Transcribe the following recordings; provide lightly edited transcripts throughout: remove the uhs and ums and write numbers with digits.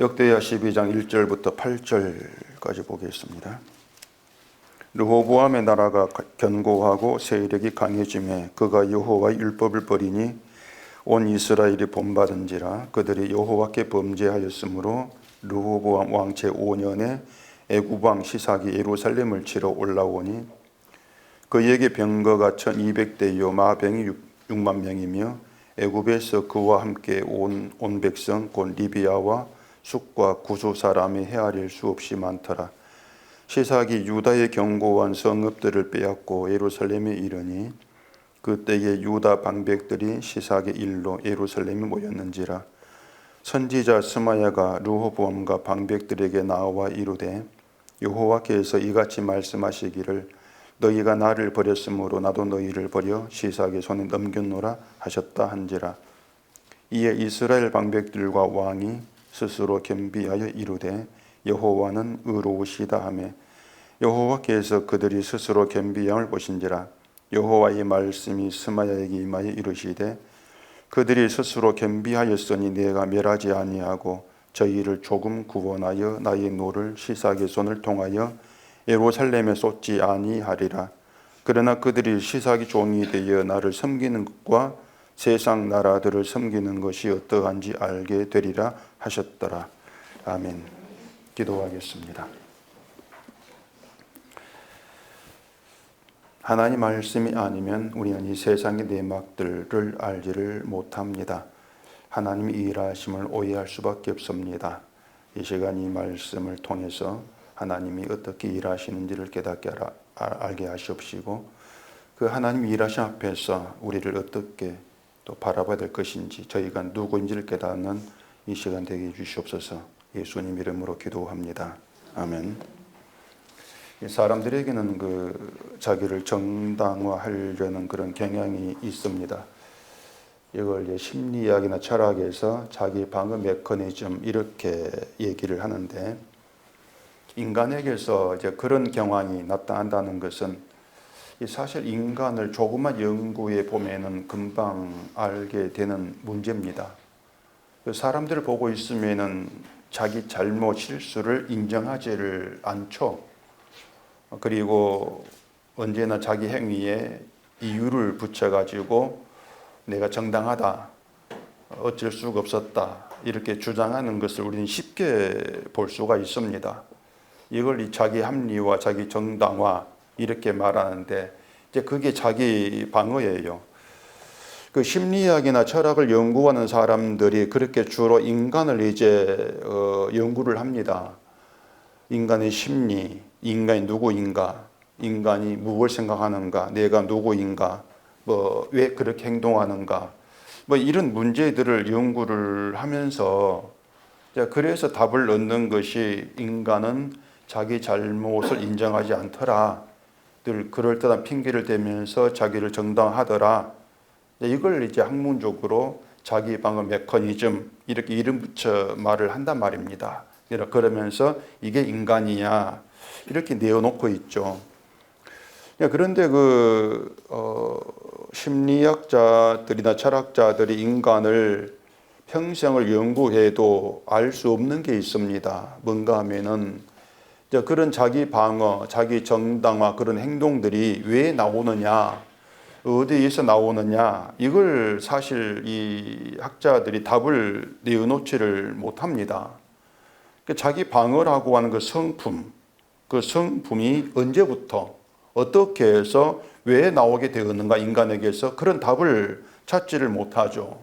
역대하 12장 1절부터 8절까지 보겠습니다. 르호보암의 나라가 견고하고 세력이 강해지매 그가 여호와의 율법을 버리니 온 이스라엘이 본받은지라. 그들이 여호와께 범죄하였으므로 르호보암 왕 제5년에 애굽왕 시삭이 예루살렘을 치러 올라오니 그에게 병거가 1200대요 마병이 6만 명이며 애굽에서 그와 함께 온 백성 곧 리비아와 숫과 구수 사람이 헤아릴 수 없이 많더라. 시삭이 유다의 견고한 성읍들을 빼앗고 예루살렘에 이르니 그때에 유다 방백들이 시삭의 일로 예루살렘에 모였는지라. 선지자 스마야가 르호보암과 방백들에게 나와 이르되 여호와께서 이같이 말씀하시기를 너희가 나를 버렸으므로 나도 너희를 버려 시삭의 손에 넘겼노라 하셨다 한지라. 이에 이스라엘 방백들과 왕이 스스로 겸비하여 이르되 여호와는 의로우시다 하며 여호와께서 그들이 스스로 겸비함을 보신지라. 여호와의 말씀이 스마야에게 임하여 이르시되 그들이 스스로 겸비하였으니 내가 멸하지 아니하고 저희를 조금 구원하여 나의 노를 시삭의 손을 통하여 예루살렘에 쏟지 아니하리라. 그러나 그들이 시삭의 종이 되어 나를 섬기는 것과 세상 나라들을 섬기는 것이 어떠한지 알게 되리라 하셨더라. 아멘. 기도하겠습니다. 하나님 말씀이 아니면 우리는 이 세상의 내막들을 알지를 못합니다. 하나님이 일하심을 오해할 수밖에 없습니다. 이 시간 이 말씀을 통해서 하나님이 어떻게 일하시는지를 깨닫게 알게 하시옵시고 그 하나님 일하심 앞에서 우리를 어떻게 또 바라봐야 될 것인지 저희가 누구인지를 깨닫는 이 시간 되게 해주시옵소서. 예수님 이름으로 기도합니다. 아멘. 사람들에게는 자기를 정당화하려는 그런 경향이 있습니다. 이걸 심리학이나 철학에서 자기 방어 메커니즘 이렇게 얘기를 하는데 인간에게서 그런 경향이 나타난다는 것은 사실 인간을 조금만 연구해 보면은 금방 알게 되는 문제입니다. 사람들을 보고 있으면은 자기 잘못 실수를 인정하지를 않죠. 그리고 언제나 자기 행위에 이유를 붙여가지고 내가 정당하다, 어쩔 수가 없었다 이렇게 주장하는 것을 우리는 쉽게 볼 수가 있습니다. 이걸 자기 합리화, 자기 정당화 이렇게 말하는데 이제 그게 자기 방어예요. 그 심리학이나 철학을 연구하는 사람들이 그렇게 주로 인간을 연구를 합니다. 인간의 심리, 인간이 누구인가, 인간이 무엇을 생각하는가, 내가 누구인가, 왜 그렇게 행동하는가, 이런 문제들을 연구를 하면서 그래서 답을 얻는 것이 인간은 자기 잘못을 인정하지 않더라. 늘 그럴듯한 핑계를 대면서 자기를 정당하더라. 이걸 학문적으로 자기 방어 메커니즘 이렇게 이름 붙여 말을 한단 말입니다. 그러면서 이게 인간이야 이렇게 내어놓고 있죠. 그런데 심리학자들이나 철학자들이 인간을 평생을 연구해도 알 수 없는 게 있습니다. 뭔가 하면은 그런 자기 방어, 자기 정당화 그런 행동들이 왜 나오느냐, 어디에서 나오느냐, 이걸 사실 이 학자들이 답을 내어놓지를 못합니다. 자기 방어라고 하는 그 성품이 언제부터 어떻게 해서 왜 나오게 되었는가, 인간에게서 그런 답을 찾지를 못하죠.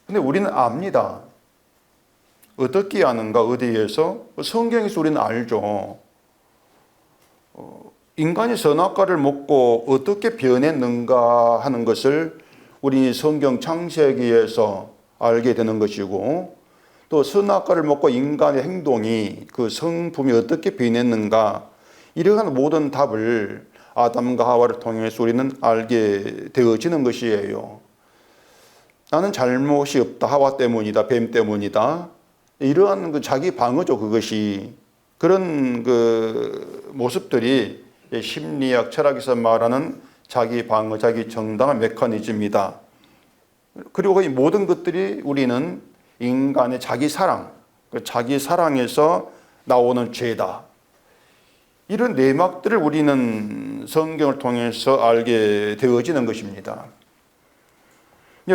근데 우리는 압니다. 어떻게 아는가, 어디에서? 성경에서 우리는 알죠. 인간이 선악과를 먹고 어떻게 변했는가 하는 것을 우리 성경 창세기에서 알게 되는 것이고, 또 선악과를 먹고 인간의 행동이 그 성품이 어떻게 변했는가, 이러한 모든 답을 아담과 하와를 통해서 우리는 알게 되어지는 것이에요. 나는 잘못이 없다, 하와 때문이다, 뱀 때문이다, 이러한 자기 방어죠. 그것이 그런 모습들이 심리학 철학에서 말하는 자기 방어, 자기 정당한 메커니즘이다. 그리고 이 모든 것들이 우리는 인간의 자기 사랑, 그 자기 사랑에서 나오는 죄다. 이런 내막들을 우리는 성경을 통해서 알게 되어지는 것입니다.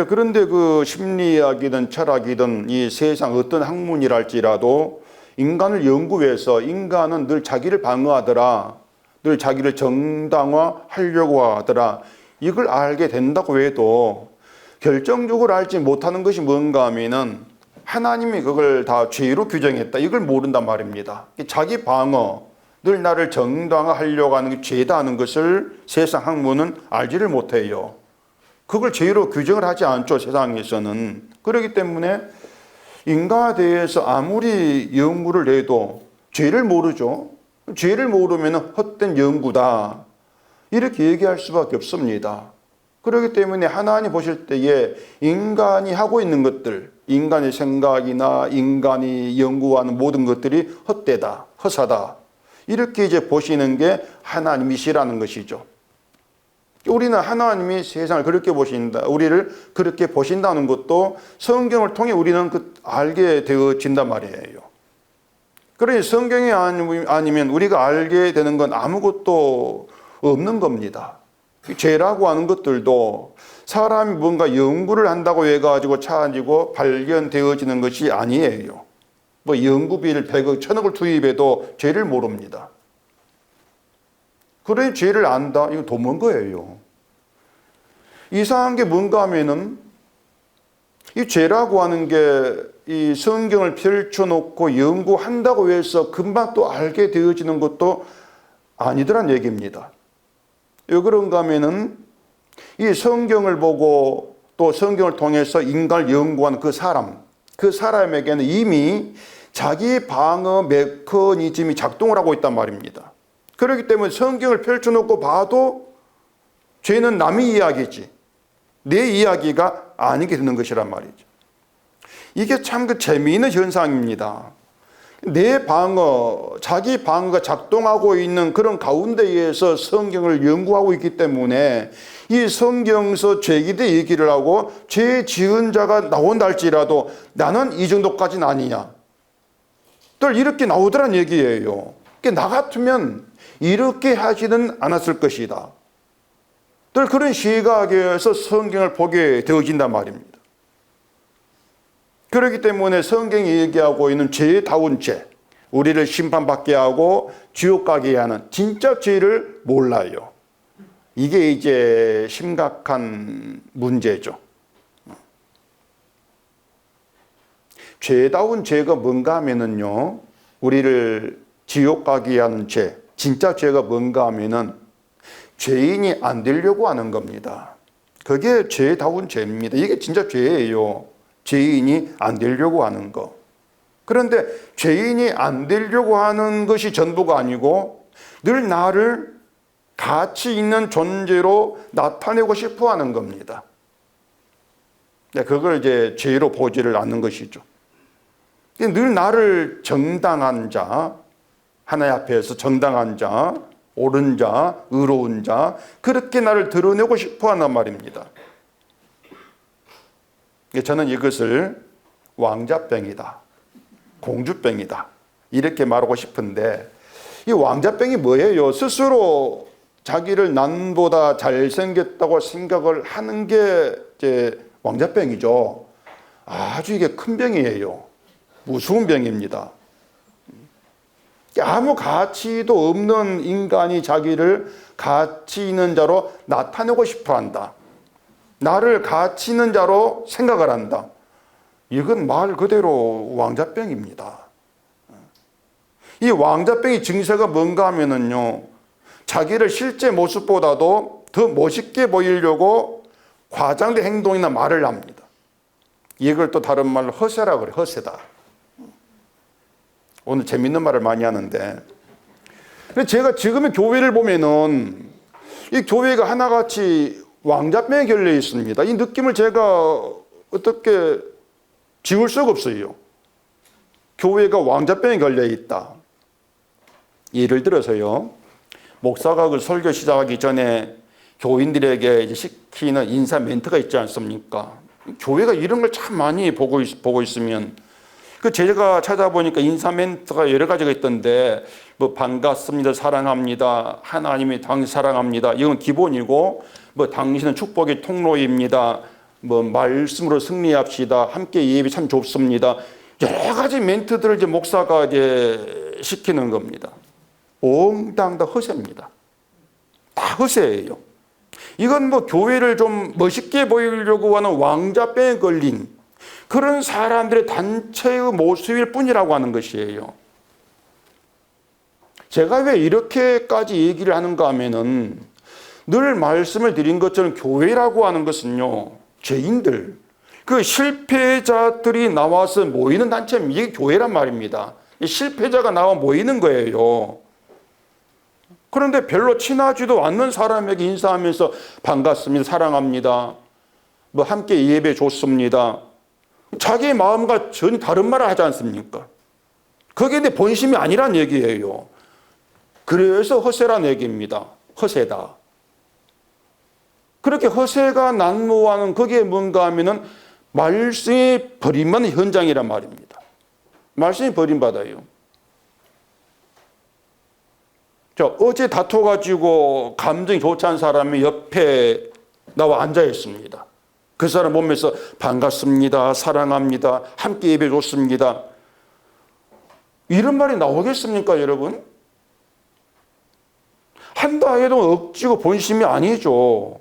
그런데 그 심리학이든 철학이든 이 세상 어떤 학문이랄지라도 인간을 연구해서 인간은 늘 자기를 방어하더라, 늘 자기를 정당화하려고 하더라, 이걸 알게 된다고 해도 결정적으로 알지 못하는 것이 뭔가 하면은 하나님이 그걸 다 죄로 규정했다, 이걸 모른단 말입니다. 자기 방어, 늘 나를 정당화하려고 하는 게 죄다 하는 것을 세상 학문은 알지를 못해요. 그걸 죄로 규정을 하지 않죠, 세상에서는. 그렇기 때문에 인간에 대해서 아무리 연구를 해도 죄를 모르죠. 죄를 모르면 헛된 연구다, 이렇게 얘기할 수밖에 없습니다. 그렇기 때문에 하나님 보실 때에 인간이 하고 있는 것들, 인간의 생각이나 인간이 연구하는 모든 것들이 헛되다, 허사다, 이렇게 이제 보시는 게 하나님이시라는 것이죠. 우리는 하나님이 세상을 그렇게 보신다, 우리를 그렇게 보신다는 것도 성경을 통해 우리는 알게 되어진단 말이에요. 그러니 성경이 아니면 우리가 알게 되는 건 아무것도 없는 겁니다. 죄라고 하는 것들도 사람이 뭔가 연구를 한다고 해가지고 찾아지고 발견되어지는 것이 아니에요. 뭐 연구비를 100억, 1000억을 투입해도 죄를 모릅니다. 그래 죄를 안다? 이거 도문 거예요. 이상한 게 뭔가 하면은 이 죄라고 하는 게 이 성경을 펼쳐놓고 연구한다고 해서 금방 또 알게 되어지는 것도 아니더란 얘기입니다. 왜 그런가 하면은 이 성경을 보고 또 성경을 통해서 인간을 연구한 그 사람에게는 이미 자기 방어 메커니즘이 작동을 하고 있단 말입니다. 그렇기 때문에 성경을 펼쳐놓고 봐도 죄는 남의 이야기지 내 이야기가 아니게 되는 것이란 말이죠. 이게 참 재미있는 현상입니다. 내 방어, 자기 방어가 작동하고 있는 그런 가운데에서 성경을 연구하고 있기 때문에 이 성경서 죄기대 얘기를 하고 죄 지은 자가 나온다 할지라도 나는 이 정도까지는 아니냐, 또 이렇게 나오더란 얘기예요. 나 같으면 이렇게 하지는 않았을 것이다, 또 그런 시각에서 성경을 보게 되어진단 말입니다. 그렇기 때문에 성경이 얘기하고 있는 죄다운 죄, 우리를 심판받게 하고 지옥 가게 하는 진짜 죄를 몰라요. 이게 이제 심각한 문제죠. 죄다운 죄가 뭔가 하면은요, 우리를 지옥 가게 하는 죄, 진짜 죄가 뭔가 하면은 죄인이 안 되려고 하는 겁니다. 그게 죄다운 죄입니다. 이게 진짜 죄예요. 죄인이 안 되려고 하는 거. 그런데 죄인이 안 되려고 하는 것이 전부가 아니고 늘 나를 가치 있는 존재로 나타내고 싶어 하는 겁니다. 그걸 이제 죄로 보지를 않는 것이죠. 늘 나를 정당한 자, 하나님 앞에서 정당한 자, 옳은 자, 의로운 자, 그렇게 나를 드러내고 싶어 하는 말입니다. 저는 이것을 왕자병이다, 공주병이다, 이렇게 말하고 싶은데, 이 왕자병이 뭐예요? 스스로 자기를 남보다 잘생겼다고 생각을 하는 게 이제 왕자병이죠. 아주 이게 큰 병이에요. 무서운 병입니다. 아무 가치도 없는 인간이 자기를 가치 있는 자로 나타내고 싶어 한다, 나를 가치 있는 자로 생각을 한다. 이건 말 그대로 왕자병입니다. 이 왕자병의 증세가 뭔가 하면은요, 자기를 실제 모습보다도 더 멋있게 보이려고 과장된 행동이나 말을 합니다. 이걸 또 다른 말로 허세라고 그래요. 허세다. 오늘 재밌는 말을 많이 하는데, 제가 지금의 교회를 보면은 이 교회가 하나같이 왕자병에 걸려 있습니다. 이 느낌을 제가 어떻게 지울 수가 없어요. 교회가 왕자병에 걸려 있다. 예를 들어서요, 목사가 그 설교 시작하기 전에 교인들에게 이제 시키는 인사 멘트가 있지 않습니까? 교회가 이런 걸 참 많이 보고 있으면 그 제가 찾아보니까 인사 멘트가 여러 가지가 있던데, 뭐 반갑습니다, 사랑합니다, 하나님이 당신 사랑합니다, 이건 기본이고, 뭐 당신은 축복의 통로입니다, 뭐 말씀으로 승리합시다, 함께 예배 참 좋습니다, 여러 가지 멘트들을 이제 목사가 이제 시키는 겁니다. 옹당 다 허세입니다. 다 허세예요. 이건 뭐 교회를 좀 멋있게 보이려고 하는 왕자병에 걸린 그런 사람들의 단체의 모습일 뿐이라고 하는 것이에요. 제가 왜 이렇게까지 얘기를 하는가 하면은 늘 말씀을 드린 것처럼 교회라고 하는 것은요, 죄인들, 그 실패자들이 나와서 모이는 단체면 이게 교회란 말입니다. 실패자가 나와 모이는 거예요. 그런데 별로 친하지도 않는 사람에게 인사하면서 반갑습니다, 사랑합니다, 뭐 함께 예배 좋습니다, 자기의 마음과 전혀 다른 말을 하지 않습니까? 그게 내 본심이 아니란 얘기예요. 그래서 허세란 얘기입니다. 허세다. 그렇게 허세가 난무하는 그게 뭔가 하면은 말씀이 버림받는 현장이란 말입니다. 말씀이 버림받아요. 자, 어제 다퉈가지고 감정이 좋지 않은 사람이 옆에 나와 앉아 있습니다. 그 사람 보면서 반갑습니다, 사랑합니다, 함께 예배 좋습니다, 이런 말이 나오겠습니까, 여러분? 한다 해도 억지고 본심이 아니죠.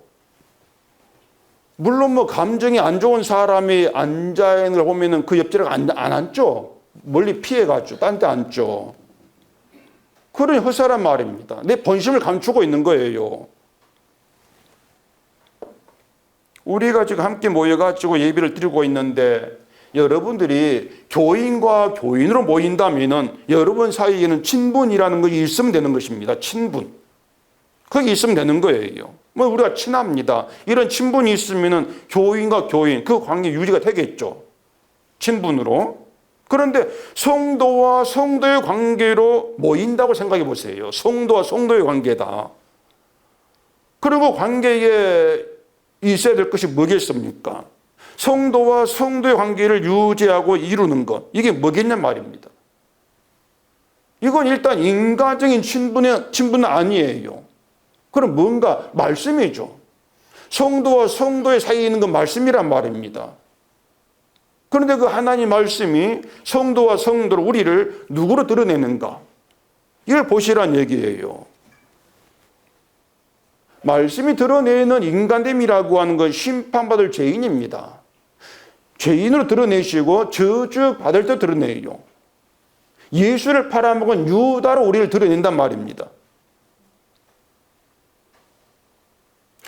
물론 뭐 감정이 안 좋은 사람이 앉아 있는 걸 보면은 그 옆자리에 안 앉죠. 멀리 피해가죠. 딴 데 앉죠. 그런 허세란 말입니다. 내 본심을 감추고 있는 거예요. 우리가 지금 함께 모여가지고 예배를 드리고 있는데 여러분들이 교인과 교인으로 모인다면은 여러분 사이에는 친분이라는 것이 있으면 되는 것입니다. 친분. 그게 있으면 되는 거예요. 뭐 우리가 친합니다. 이런 친분이 있으면은 교인과 교인 그 관계 유지가 되겠죠. 친분으로. 그런데 성도와 성도의 관계로 모인다고 생각해 보세요. 성도와 성도의 관계다. 그리고 관계에 있어야 될 것이 뭐겠습니까? 성도와 성도의 관계를 유지하고 이루는 것. 이게 뭐겠냐 말입니다. 이건 일단 인간적인 친분은 아니에요. 그럼 뭔가 말씀이죠. 성도와 성도의 사이에 있는 건 말씀이란 말입니다. 그런데 그 하나님 말씀이 성도와 성도로 우리를 누구로 드러내는가? 이걸 보시란 얘기예요. 말씀이 드러내는 인간됨이라고 하는 건 심판받을 죄인입니다. 죄인으로 드러내시고 저주받을 때 드러내요. 예수를 팔아먹은 유다로 우리를 드러낸단 말입니다.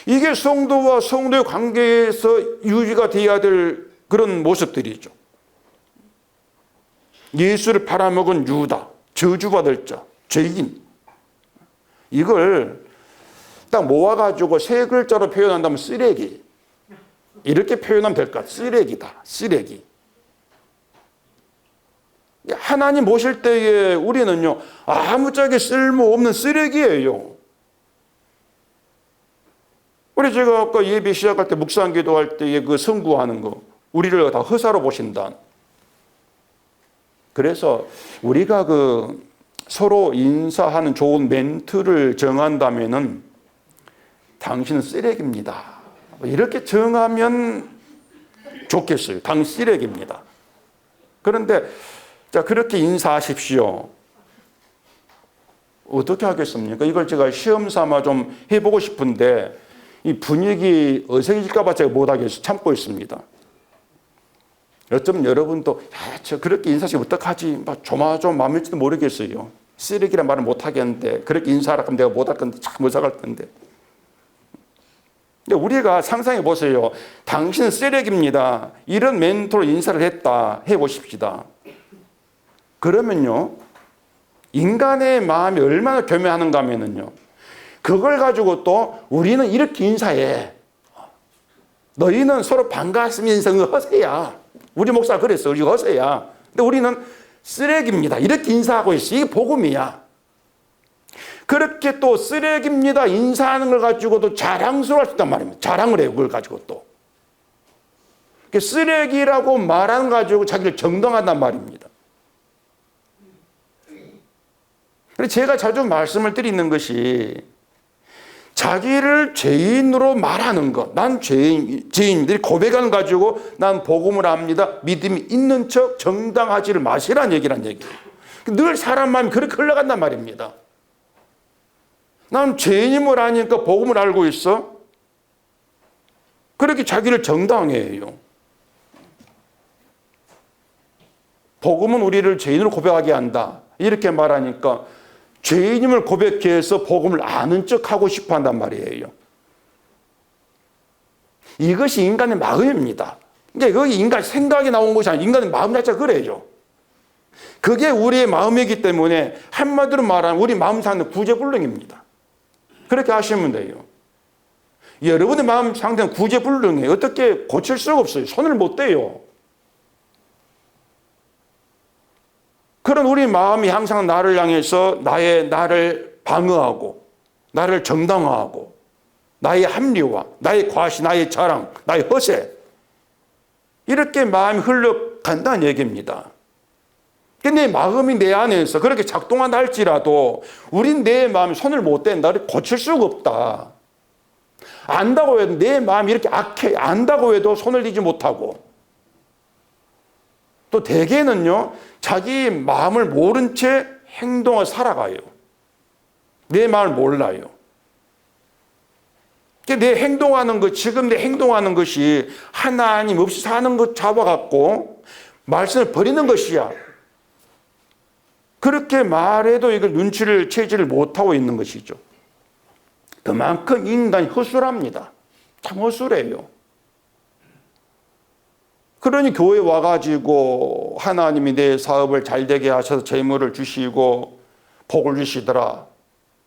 이게 성도와 성도의 관계에서 유지가 되어야 될 그런 모습들이죠. 예수를 팔아먹은 유다, 저주받을 자, 죄인. 이걸 딱 모아가지고 세 글자로 표현한다면 쓰레기. 이렇게 표현하면 될까? 쓰레기다. 쓰레기. 하나님 보실 때에 우리는요, 아무짝에 쓸모없는 쓰레기예요. 우리 제가 아까 예배 시작할 때 묵상 기도할 때에 그 선구하는 거, 우리를 다 허사로 보신다. 그래서 우리가 그 서로 인사하는 좋은 멘트를 정한다면은 당신은 쓰레기입니다. 이렇게 정하면 좋겠어요. 당신 쓰레기입니다. 그런데 자, 그렇게 인사하십시오. 어떻게 하겠습니까? 이걸 제가 시험 삼아 좀 해보고 싶은데 이 분위기 어색해질까봐 제가 못하겠어요. 참고 있습니다. 어쩌면 여러분도 저 그렇게 인사하시면 어떡하지? 막 조마조마 마음일지도 모르겠어요. 쓰레기란 말을 못하겠는데 그렇게 인사하라 하면 내가 못할 건데 참 어색할 텐데. 우리가 상상해 보세요. 당신은 쓰레기입니다. 이런 멘토로 인사를 했다 해보십시다. 그러면요, 인간의 마음이 얼마나 교묘하는가 하면요, 그걸 가지고 또 우리는 이렇게 인사해. 너희는 서로 반갑습니다 인사는 허세야. 우리 목사가 그랬어. 우리가 허세야. 근데 우리는 쓰레기입니다. 이렇게 인사하고 있어. 이게 복음이야. 그렇게 또 쓰레기입니다 인사하는 걸 가지고도 자랑스러워할 수 있단 말입니다. 자랑을 해요. 그걸 가지고 또. 쓰레기라고 말한 가지고 자기를 정당한단 말입니다. 그래서 제가 자주 말씀을 드리는 것이 자기를 죄인으로 말하는 것, 난 죄인들이 고백을 가지고 난 복음을 압니다, 믿음이 있는 척 정당하지를 마시라는 얘기란 얘기예요. 늘 사람 마음이 그렇게 흘러간단 말입니다. 난 죄인임을 아니까 복음을 알고 있어? 그렇게 자기를 정당해요. 복음은 우리를 죄인으로 고백하게 한다, 이렇게 말하니까 죄인임을 고백해서 복음을 아는 척 하고 싶어 한단 말이에요. 이것이 인간의 마음입니다. 그러니까 거기 인간 생각이 나온 것이 아니라 인간의 마음 자체가 그래요. 그게 우리의 마음이기 때문에 한마디로 말하면 우리 마음 상태는 구제불능입니다. 그렇게 하시면 돼요. 여러분의 마음 상태는 구제불능해요. 어떻게 고칠 수가 없어요. 손을 못 대요. 그런 우리 마음이 항상 나를 향해서 나를 방어하고, 나를 정당화하고, 나의 합리화, 나의 과시, 나의 자랑, 나의 허세, 이렇게 마음이 흘러간다는 얘기입니다. 근데 마음이 내 안에서 그렇게 작동한다 할지라도 우린 내 마음이 손을 못 댄다, 고칠 수가 없다. 안다고 해도 내 마음이 이렇게 악해, 안다고 해도 손을 대지 못하고, 또 대개는요, 자기 마음을 모른 채 행동을 살아가요. 내 마음을 몰라요. 내 행동하는 것, 지금 내 행동하는 것이 하나님 없이 사는 것 잡아갖고 말씀을 버리는 것이야, 그렇게 말해도 이걸 눈치를 채지를 못하고 있는 것이죠. 그만큼 인간이 허술합니다. 참 허술해요. 그러니 교회에 와가지고 하나님이 내 사업을 잘 되게 하셔서 재물을 주시고 복을 주시더라,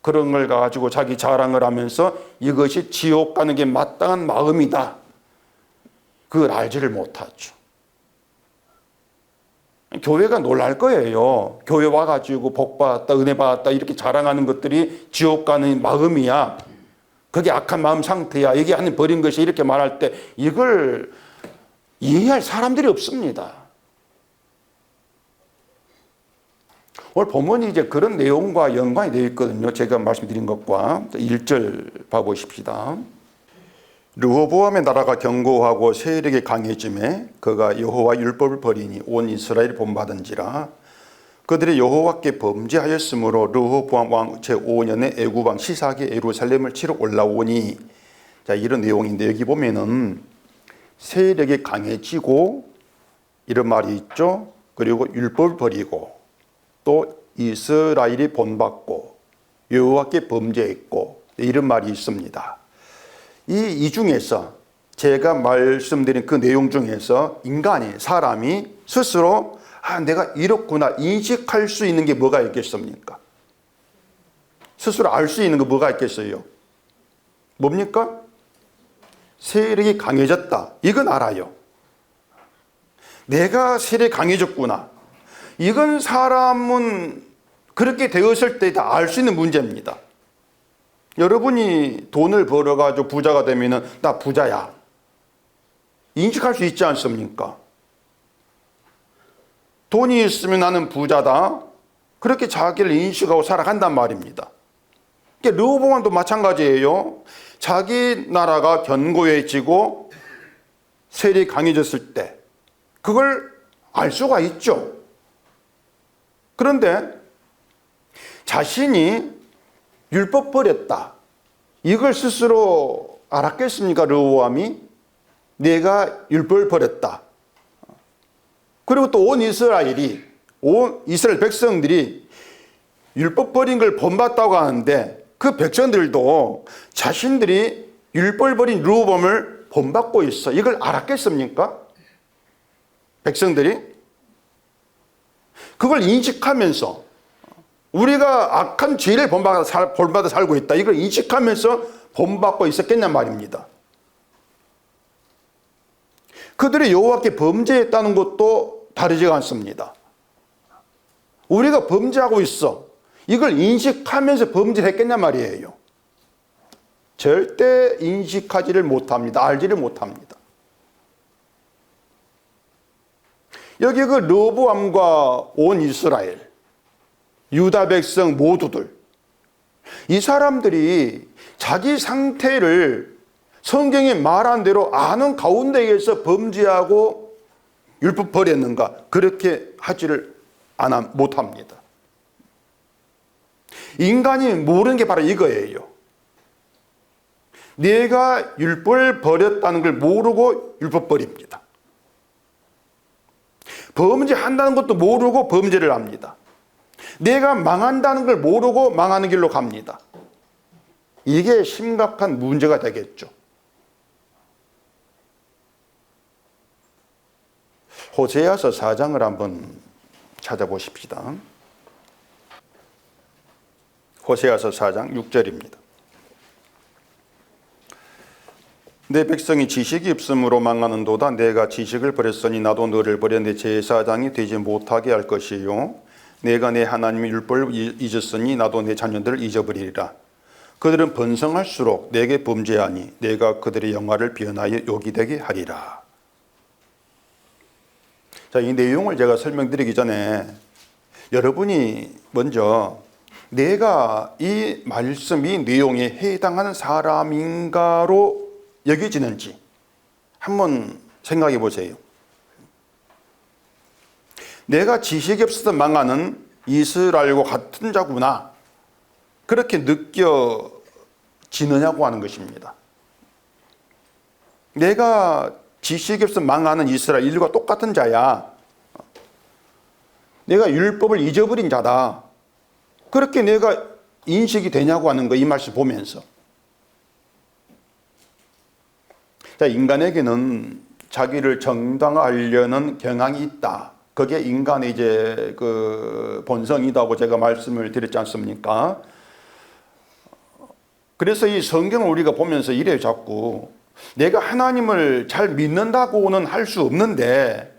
그런 걸 가지고 자기 자랑을 하면서 이것이 지옥 가는 게 마땅한 마음이다, 그걸 알지를 못하죠. 교회가 놀랄 거예요. 교회 와가지고 복 받았다, 은혜 받았다 이렇게 자랑하는 것들이 지옥 가는 마음이야, 그게 악한 마음 상태야, 이게 하나님 버린 것이, 이렇게 말할 때 이걸 이해할 사람들이 없습니다. 오늘 본문이 이제 그런 내용과 연관이 되어 있거든요. 제가 말씀드린 것과 1절 봐보십시다. 르호보암의 나라가 견고하고 세력이 강해짐에 그가 여호와 율법을 버리니 온 이스라엘이 본받은지라. 그들이 여호와께 범죄하였으므로 르호보암 왕 제5년에 애굽왕 시삭이 예루살렘을 치러 올라오니, 자, 이런 내용인데 여기 보면은 세력이 강해지고 이런 말이 있죠. 그리고 율법을 버리고 또 이스라엘이 본받고 여호와께 범죄했고 이런 말이 있습니다. 이 중에서 제가 말씀드린 그 내용 중에서 인간이, 사람이 스스로 내가 이렇구나 인식할 수 있는 게 뭐가 있겠습니까? 스스로 알 수 있는 거 뭐가 있겠어요? 뭡니까? 세력이 강해졌다, 이건 알아요. 내가 세력이 강해졌구나, 이건 사람은 그렇게 되었을 때 다 알 수 있는 문제입니다. 여러분이 돈을 벌어가지고 부자가 되면은 나 부자야 인식할 수 있지 않습니까? 돈이 있으면 나는 부자다, 그렇게 자기를 인식하고 살아간단 말입니다. 르호보암도 마찬가지예요. 자기 나라가 견고해지고 세력이 강해졌을 때 그걸 알 수가 있죠. 그런데 자신이 율법 버렸다, 이걸 스스로 알았겠습니까? 르호보암이 내가 율법을 버렸다. 그리고 또 온 이스라엘 백성들이 율법 버린 걸 본받다고 하는데 그 백성들도 자신들이 율법을 버린 르호보암을 본받고 있어, 이걸 알았겠습니까? 백성들이 그걸 인식하면서 우리가 악한 죄를 본받아 살고 있다, 이걸 인식하면서 본받고 있었겠냔 말입니다. 그들이 여호와께 범죄했다는 것도 다르지가 않습니다. 우리가 범죄하고 있어, 이걸 인식하면서 범죄했겠냔 말이에요. 절대 인식하지를 못합니다. 알지를 못합니다. 여기 그 르호보암과 온 이스라엘, 유다 백성 모두들, 이 사람들이 자기 상태를 성경이 말한 대로 아는 가운데에서 범죄하고 율법 버렸는가? 그렇게 하지를 못합니다. 인간이 모르는 게 바로 이거예요. 내가 율법을 버렸다는 걸 모르고 율법 버립니다. 범죄한다는 것도 모르고 범죄를 합니다. 내가 망한다는 걸 모르고 망하는 길로 갑니다. 이게 심각한 문제가 되겠죠. 호세아서 4장을 한번 찾아보십시다. 호세아서 4장 6절입니다. 내 백성이 지식이 없음으로 망하는도다. 내가 지식을 버렸으니 나도 너를 버려 내 제사장이 되지 못하게 할 것이요 내가 내 하나님의 율법을 잊었으니 나도 내 자녀들을 잊어버리리라. 그들은 번성할수록 내게 범죄하니 내가 그들의 영화를 변하여 욕이 되게 하리라. 자, 이 내용을 제가 설명드리기 전에 여러분이 먼저 내가 이 말씀, 이 내용에 해당하는 사람인가로 여겨지는지 한번 생각해 보세요. 내가 지식이 없어서 망하는 이스라엘과 같은 자구나, 그렇게 느껴지느냐고 하는 것입니다. 내가 지식이 없어서 망하는 이스라엘 인류가 똑같은 자야. 내가 율법을 잊어버린 자다. 그렇게 내가 인식이 되냐고 하는 거, 이 말씀 보면서. 자, 인간에게는 자기를 정당화하려는 경향이 있다. 그게 인간의 이제 그 본성이다고 제가 말씀을 드렸지 않습니까? 그래서 이 성경을 우리가 보면서 이래요, 자꾸. 내가 하나님을 잘 믿는다고는 할 수 없는데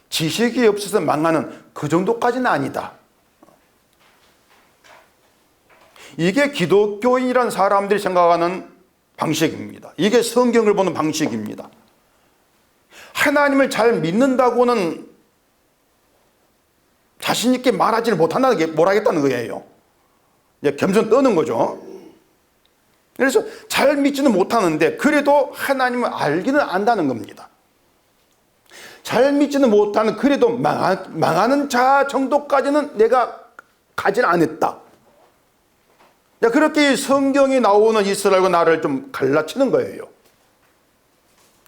지식이 없어서 망하는 그 정도까지는 아니다. 이게 기독교인이란 사람들이 생각하는 방식입니다. 이게 성경을 보는 방식입니다. 하나님을 잘 믿는다고는 자신 있게 말하지를 못하겠다는 거예요. 이제 겸손 떠는 거죠. 그래서 잘 믿지는 못하는데 그래도 하나님을 알기는 안다는 겁니다. 잘 믿지는 못하는, 그래도 망하는 자 정도까지는 내가 가지 않았다. 그렇게 성경에 나오는 이스라엘과 나를 좀 갈라치는 거예요.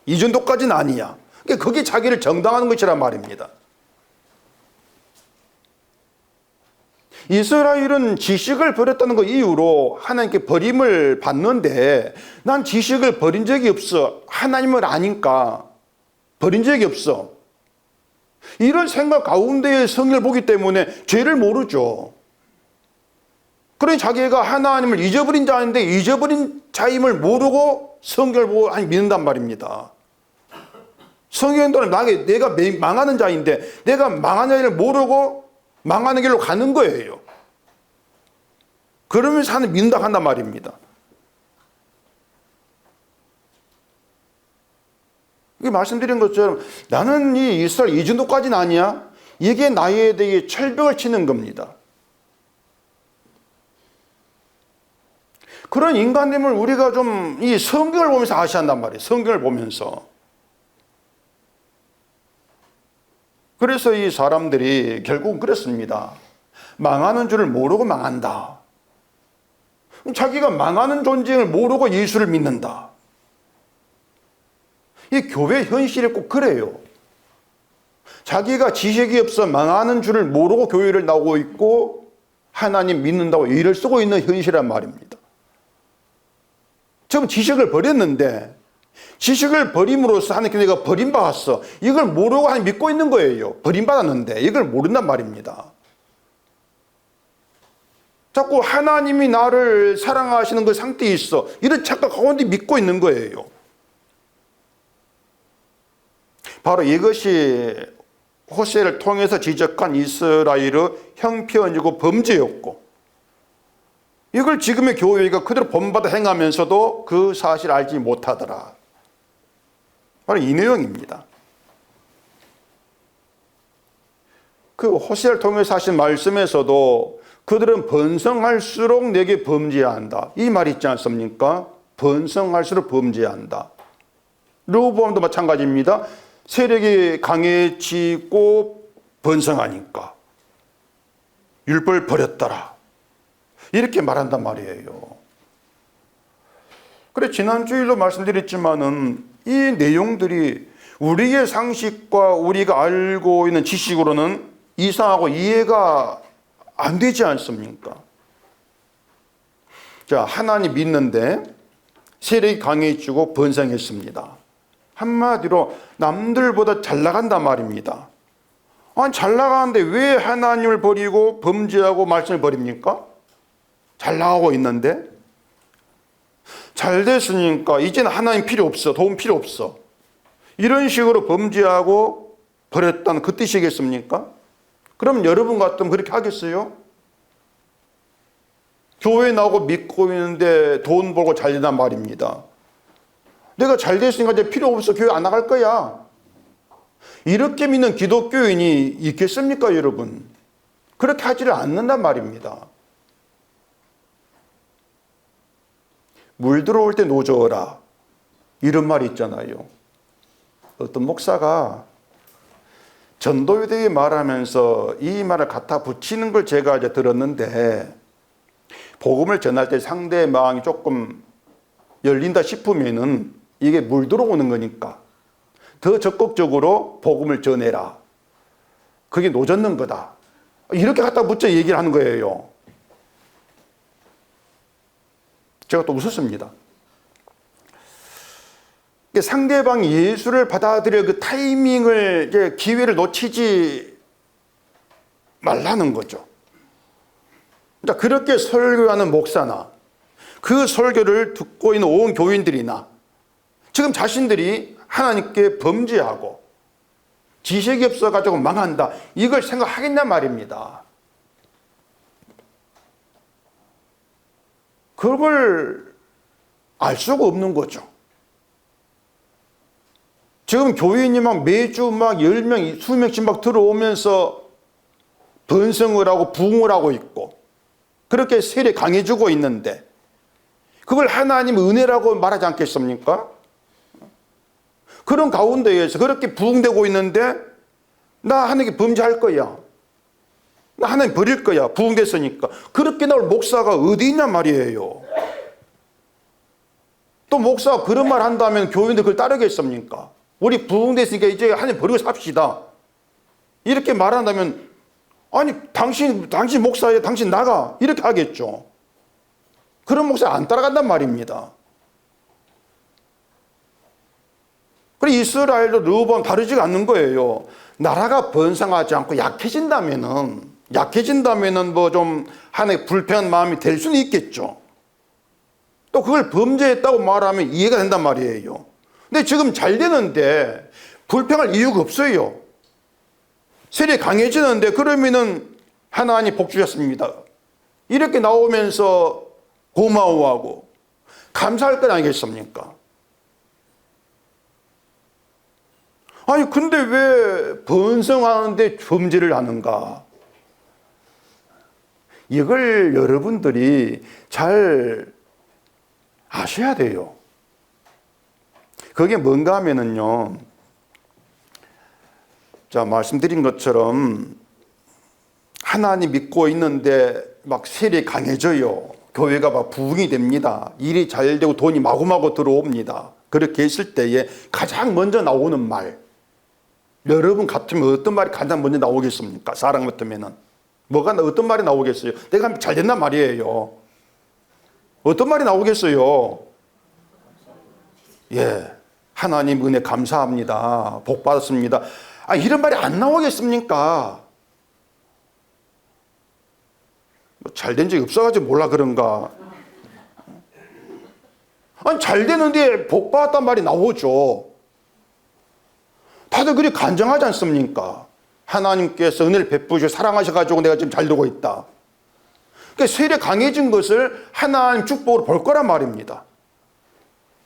이 정도까지는 아니야. 그게 자기를 정당하는 것이란 말입니다. 이스라엘은 지식을 버렸다는 것 이유로 하나님께 버림을 받는데, 난 지식을 버린 적이 없어. 하나님을 아니까 버린 적이 없어. 이런 생각 가운데에 성경을 보기 때문에 죄를 모르죠. 그러니 자기가 하나님을 잊어버린 자인데 잊어버린 자임을 모르고 성경을 보고 믿는단 말입니다. 성경에는 내가 망하는 자인데 내가 망하는 자를 모르고 망하는 길로 가는 거예요. 그러면서 하나님 믿는다 한단 말입니다. 이게 말씀드린 것처럼 나는 이 이스라엘 이 정도까지는 아니야. 이게 나에 대해 철벽을 치는 겁니다. 그런 인간됨을 우리가 좀 이 성경을 보면서 아셔야 한단 말이에요. 성경을 보면서. 그래서 이 사람들이 결국은 그렇습니다. 망하는 줄을 모르고 망한다. 자기가 망하는 존재를 모르고 예수를 믿는다. 이 교회 현실이 꼭 그래요. 자기가 지식이 없어 망하는 줄을 모르고 교회를 나오고 있고 하나님 믿는다고 일을 쓰고 있는 현실이란 말입니다. 지금 지식을 버렸는데 지식을 버림으로써 하나님께 내가 버림받았어. 이걸 모르고 하나님 믿고 있는 거예요. 버림받았는데 이걸 모른단 말입니다. 자꾸 하나님이 나를 사랑하시는 그 상태에 있어. 이런 착각 가운데 믿고 있는 거예요. 바로 이것이 호세를 통해서 지적한 이스라엘의 형편이고 범죄였고, 이걸 지금의 교회가 그대로 본받아 행하면서도 그 사실을 알지 못하더라. 바로 이 내용입니다. 그 호세아를 통해서 하신 말씀에서도 그들은 번성할수록 내게 범죄한다, 이 말이 있지 않습니까? 번성할수록 범죄한다. 르호보암도 마찬가지입니다. 세력이 강해지고 번성하니까 율법을 버렸더라, 이렇게 말한단 말이에요. 그래, 지난 주일로 말씀드렸지만은 이 내용들이 우리의 상식과 우리가 알고 있는 지식으로는 이상하고 이해가 안 되지 않습니까? 자, 하나님 믿는데 세력이 강해지고 번성했습니다. 한마디로 남들보다 잘 나간단 말입니다. 아니, 잘 나가는데 왜 하나님을 버리고 범죄하고 말씀을 버립니까? 잘 나가고 있는데. 잘 됐으니까 이제는 하나님 필요 없어, 도움 필요 없어, 이런 식으로 범죄하고 버렸다는 그 뜻이겠습니까? 그럼 여러분 같으면 그렇게 하겠어요? 교회 나오고 믿고 있는데 돈 벌고 잘 된단 말입니다. 내가 잘 됐으니까 이제 필요 없어, 교회 안 나갈 거야, 이렇게 믿는 기독교인이 있겠습니까, 여러분? 그렇게 하지를 않는단 말입니다. 물 들어올 때 노저어라, 이런 말이 있잖아요. 어떤 목사가 전도회대에 말하면서 이 말을 갖다 붙이는 걸 제가 이제 들었는데, 복음을 전할 때 상대의 마음이 조금 열린다 싶으면은 이게 물 들어오는 거니까 더 적극적으로 복음을 전해라, 그게 노젓는 거다, 이렇게 갖다 붙여 얘기를 하는 거예요. 제가 또 웃었습니다. 상대방이 예수를 받아들여 그 타이밍을, 이제 기회를 놓치지 말라는 거죠. 그러니까 그렇게 설교하는 목사나 그 설교를 듣고 있는 온 교인들이나 지금 자신들이 하나님께 범죄하고 지식이 없어가지고 망한다, 이걸 생각하겠냔 말입니다. 그걸 알 수가 없는 거죠. 지금 교인이 막 매주 막 10명, 20명씩 막 들어오면서 번성을 하고 부흥을 하고 있고 그렇게 세력이 강해지고 있는데 그걸 하나님의 은혜라고 말하지 않겠습니까? 그런 가운데에서 그렇게 부흥되고 있는데 나 하나님께 범죄할 거야, 나 하나님 버릴 거야, 부흥됐으니까, 그렇게 나올 목사가 어디 있냔 말이에요. 또 목사가 그런 말 한다면 교인들 그걸 따르겠습니까? 우리 부흥됐으니까 이제 하나님 버리고 삽시다, 이렇게 말한다면 아니 당신 목사야, 당신 나가, 이렇게 하겠죠. 그런 목사 안 따라간단 말입니다. 그래, 이스라엘도 르호보암 다르지가 않는 거예요. 나라가 번성하지 않고 약해진다면은 뭐 좀 하나의 불편한 마음이 될 수는 있겠죠. 또 그걸 범죄했다고 말하면 이해가 된단 말이에요. 근데 지금 잘 되는데 불평할 이유가 없어요. 세력이 강해지는데 그러면은 하나님 복 주셨습니다, 이렇게 나오면서 고마워하고 감사할 건 아니겠습니까? 아니 근데 왜 번성하는데 범죄를 하는가? 이걸 여러분들이 잘 아셔야 돼요. 그게 뭔가 하면은요, 자, 말씀드린 것처럼 하나님 믿고 있는데 막 세력이 강해져요. 교회가 막 부흥이 됩니다. 일이 잘 되고 돈이 마구마구 들어옵니다. 그렇게 했을 때에 가장 먼저 나오는 말, 여러분 같으면 어떤 말이 가장 먼저 나오겠습니까? 사람 같으면은 어떤 말이 나오겠어요? 내가 잘 된단 말이에요. 어떤 말이 나오겠어요? 예, 하나님 은혜 감사합니다, 복 받았습니다, 이런 말이 안 나오겠습니까? 잘된 적이 없어가지고 몰라 그런가? 아니 잘 되는데 복 받았단 말이 나오죠. 다들 그리 간증하지 않습니까? 하나님께서 은혜를 베푸시고 사랑하셔가지고 내가 지금 잘 되고 있다. 그러니까 세력 강해진 것을 하나님 축복으로 볼 거란 말입니다.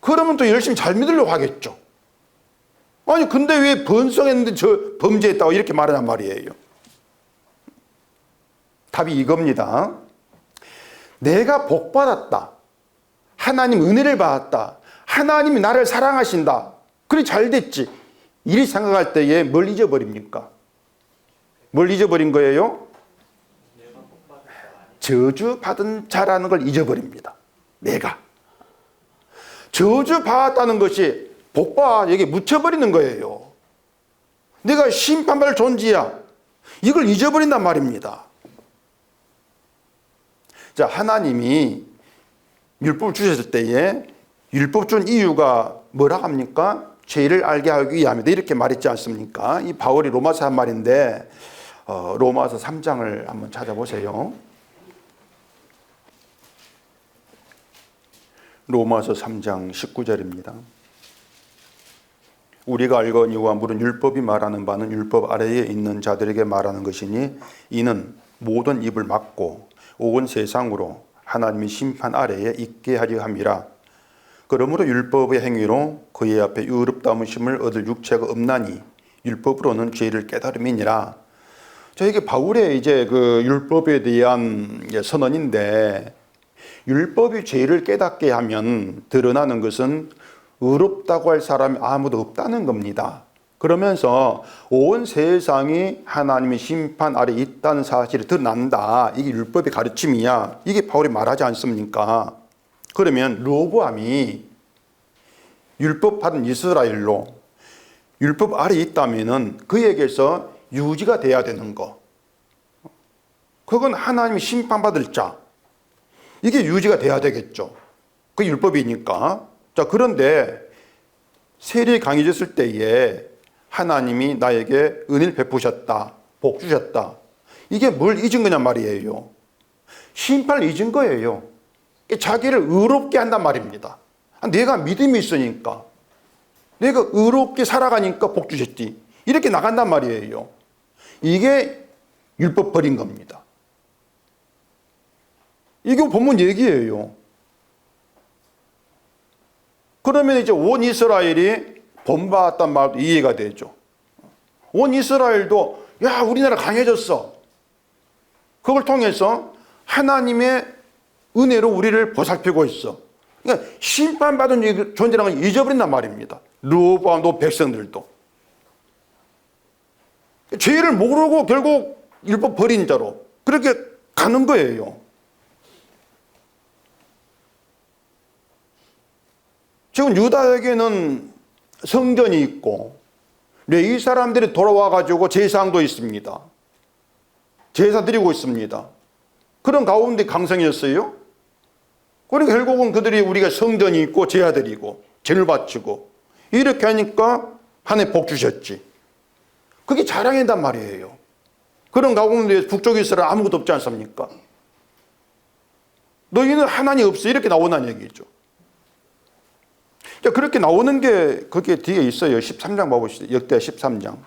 그러면 또 열심히 잘 믿으려고 하겠죠. 아니 근데 왜 번성했는데 저 범죄했다고 이렇게 말하란 말이에요. 답이 이겁니다. 내가 복 받았다. 하나님 은혜를 받았다. 하나님이 나를 사랑하신다. 그래 잘 됐지. 이리 생각할 때에 뭘 잊어버립니까? 뭘 잊어버린 거예요? 저주받은 자라는 걸 잊어버립니다. 내가. 저주받았다는 것이 복과 여기 묻혀버리는 거예요. 내가 심판받을 존재야. 이걸 잊어버린단 말입니다. 자, 하나님이 율법을 주셨을 때에 율법 준 이유가 뭐라 합니까? 죄를 알게 하기 위함이다. 이렇게 말했지 않습니까? 이 바울이 로마서 한 말인데 로마서 3장을 한번 찾아보세요. 로마서 3장 19절입니다. 우리가 알거니와 물은 율법이 말하는 바는 율법 아래에 있는 자들에게 말하는 것이니 이는 모든 입을 막고 온 세상으로 하나님의 심판 아래에 있게 하려 함이라. 그러므로 율법의 행위로 그의 앞에 의롭다함을 얻을 육체가 없나니 율법으로는 죄를 깨달음이니라. 자, 이게 바울의 이제 그 율법에 대한 선언인데, 율법이 죄를 깨닫게 하면 드러나는 것은 의롭다고 할 사람이 아무도 없다는 겁니다. 그러면서 온 세상이 하나님의 심판 아래 있다는 사실이 드러난다. 이게 율법의 가르침이야. 이게 바울이 말하지 않습니까? 그러면 로보암이 율법 받은 이스라엘로 율법 아래 있다면은 그에게서 유지가 돼야 되는 거. 그건 하나님이 심판받을 자. 이게 유지가 돼야 되겠죠. 그게 율법이니까. 자, 그런데 세력이 강해졌을 때에 하나님이 나에게 은혜를 베푸셨다. 복 주셨다. 이게 뭘 잊은 거냔 말이에요. 심판을 잊은 거예요. 자기를 의롭게 한단 말입니다. 내가 믿음이 있으니까, 내가 의롭게 살아가니까 복 주셨지. 이렇게 나간단 말이에요. 이게 율법 버린 겁니다. 이게 본문 얘기예요. 그러면 이제 온 이스라엘이 본받았단 말도 이해가 되죠. 온 이스라엘도 야, 우리나라 강해졌어. 그걸 통해서 하나님의 은혜로 우리를 보살피고 있어. 그러니까 심판받은 존재라는 걸 잊어버린단 말입니다. 르호보암도 백성들도. 죄를 모르고 결국 율법 버린 자로 그렇게 가는 거예요. 지금 유다에게는 성전이 있고 레위 사람들이 돌아와 가지고 제사장도 있습니다. 제사 드리고 있습니다. 그런 가운데 강성이었어요. 그러니까 결국은 그들이 우리가 성전이 있고 제사 드리고 제를 바치고 이렇게 하니까 하나님 복 주셨지. 그게 자랑이란 말이에요. 그런 가운데 북쪽 이스라엘 아무것도 없지 않습니까? 너희는 하나님 없어 이렇게 나오는 얘기죠. 자, 그렇게 나오는 게 거기에 뒤에 있어요. 13장 봐보시죠. 역대 13장.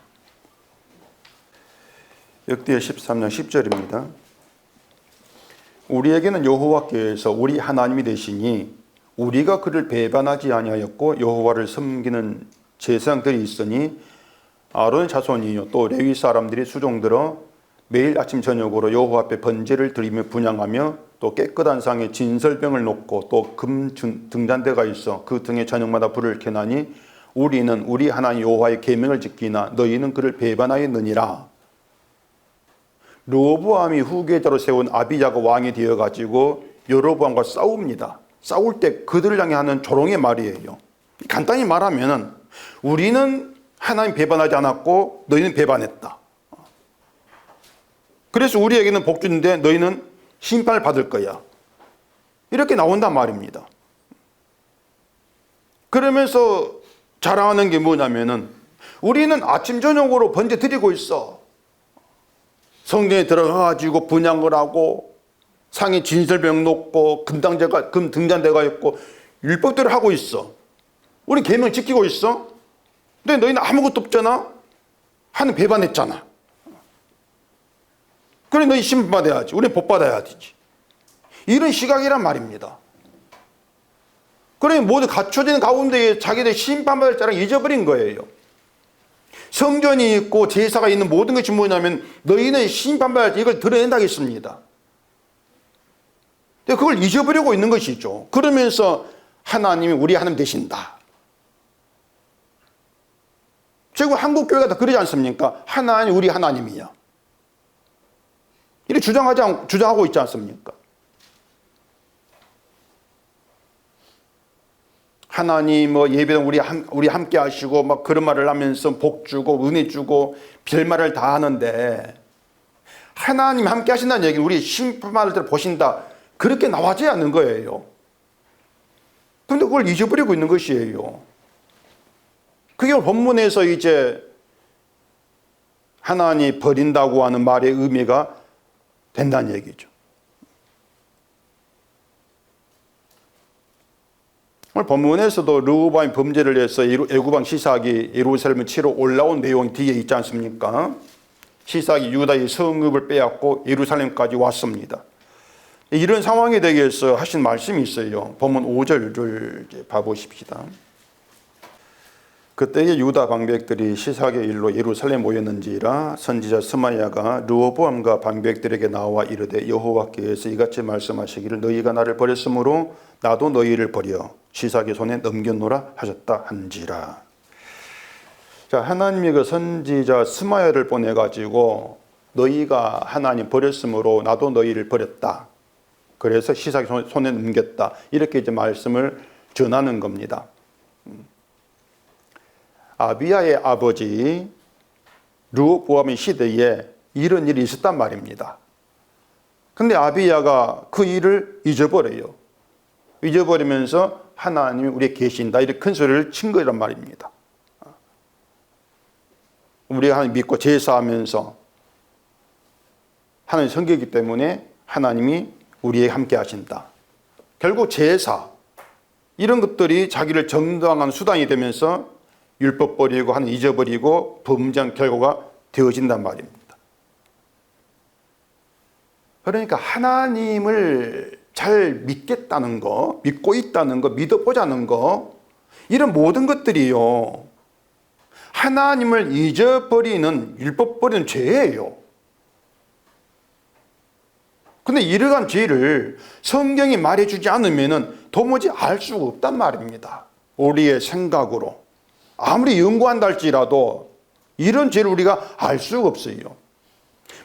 역대 13장 10절입니다. 우리에게는 여호와께서 우리 하나님이 되시니 우리가 그를 배반하지 아니하였고 여호와를 섬기는 제사장들이 있으니 아론의 자손이요 또 레위 사람들이 수종들어 매일 아침 저녁으로 여호와 앞에 번제를 드리며 분향하며 또 깨끗한 상에 진설병을 놓고 또 금 등잔대가 있어 그 등에 저녁마다 불을 켜나니 우리는 우리 하나님 여호와의 계명을 지키나 너희는 그를 배반하였느니라. 르호보암이 후계자로 세운 아비야가 왕이 되어가지고 여로보암과 싸웁니다. 싸울 때 그들을 향해 하는 조롱의 말이에요. 간단히 말하면 우리는 하나님 배반하지 않았고 너희는 배반했다. 그래서 우리에게는 복 주는데 너희는 심판을 받을 거야. 이렇게 나온단 말입니다. 그러면서 자랑하는 게 뭐냐면은 우리는 아침 저녁으로 번제 드리고 있어. 성전에 들어가가지고 분향을 하고 상에 진설병 놓고 금 등잔대가 있고 율법대로 하고 있어. 우리 계명 지키고 있어. 근데 너희는 아무것도 없잖아. 하나님 배반했잖아. 그래 너희 심판받아야지. 우리는 복받아야 되지. 이런 시각이란 말입니다. 그래 모두 갖춰진 가운데 자기들 심판받을 자를 잊어버린 거예요. 성전이 있고 제사가 있는 모든 것이 뭐냐면 너희는 심판받을 때 이걸 드러낸다겠습니다. 그걸 잊어버리고 있는 것이죠. 그러면서 하나님이 우리 하나님 되신다. 지금 한국 교회가 다 그러지 않습니까? 하나님 우리 하나님이야. 이렇게 주장하고 있지 않습니까? 하나님 예배는 우리 함께 하시고 막 그런 말을 하면서 복 주고 은혜 주고 별말을 다 하는데 하나님 함께 하신다는 얘기는 우리 심판받을 때 보신다. 그렇게 나와지 않는 거예요. 그런데 그걸 잊어버리고 있는 것이에요. 그게 본문에서 이제 하나님 버린다고 하는 말의 의미가 된다는 얘기죠. 오늘 본문에서도 르호보암이 범죄를 해서 애굽왕 시삭이 예루살렘을 치러 올라온 내용이 뒤에 있지 않습니까? 시삭이 유다의 성읍을 빼앗고 예루살렘까지 왔습니다. 이런 상황에 대해서 하신 말씀이 있어요. 본문 5절을 봐보십시다. 그때에 유다 방백들이 시삭의 일로 예루살렘 모였는지라 선지자 스마야가 르호보암과 방백들에게 나와 이르되 여호와께서 이같이 말씀하시기를 너희가 나를 버렸으므로 나도 너희를 버려 시삭의 손에 넘겼노라 하셨다 한지라. 자, 하나님이 그 선지자 스마야를 보내 가지고 너희가 하나님 버렸으므로 나도 너희를 버렸다. 그래서 시삭의 손에 넘겼다. 이렇게 이제 말씀을 전하는 겁니다. 아비야의 아버지 르호보암의 시대에 이런 일이 있었단 말입니다. 근데 아비야가 그 일을 잊어버려요. 잊어버리면서 하나님이 우리에 계신다 이렇게 큰 소리를 친 거란 말입니다. 우리가 하나님 믿고 제사하면서 하나님 섬기기 때문에 하나님이 우리에게 함께 하신다. 결국 제사 이런 것들이 자기를 정당한 수단이 되면서 율법 버리고 하나님 잊어버리고 범죄한 결과가 되어진단 말입니다. 그러니까 하나님을 잘 믿겠다는 거, 믿고 있다는 거, 믿어보자는 거 이런 모든 것들이요 하나님을 잊어버리는 율법 버리는 죄예요. 근데 이러한 죄를 성경이 말해주지 않으면 도무지 알 수가 없단 말입니다. 우리의 생각으로 아무리 연구한다 할지라도 이런 죄를 우리가 알 수가 없어요.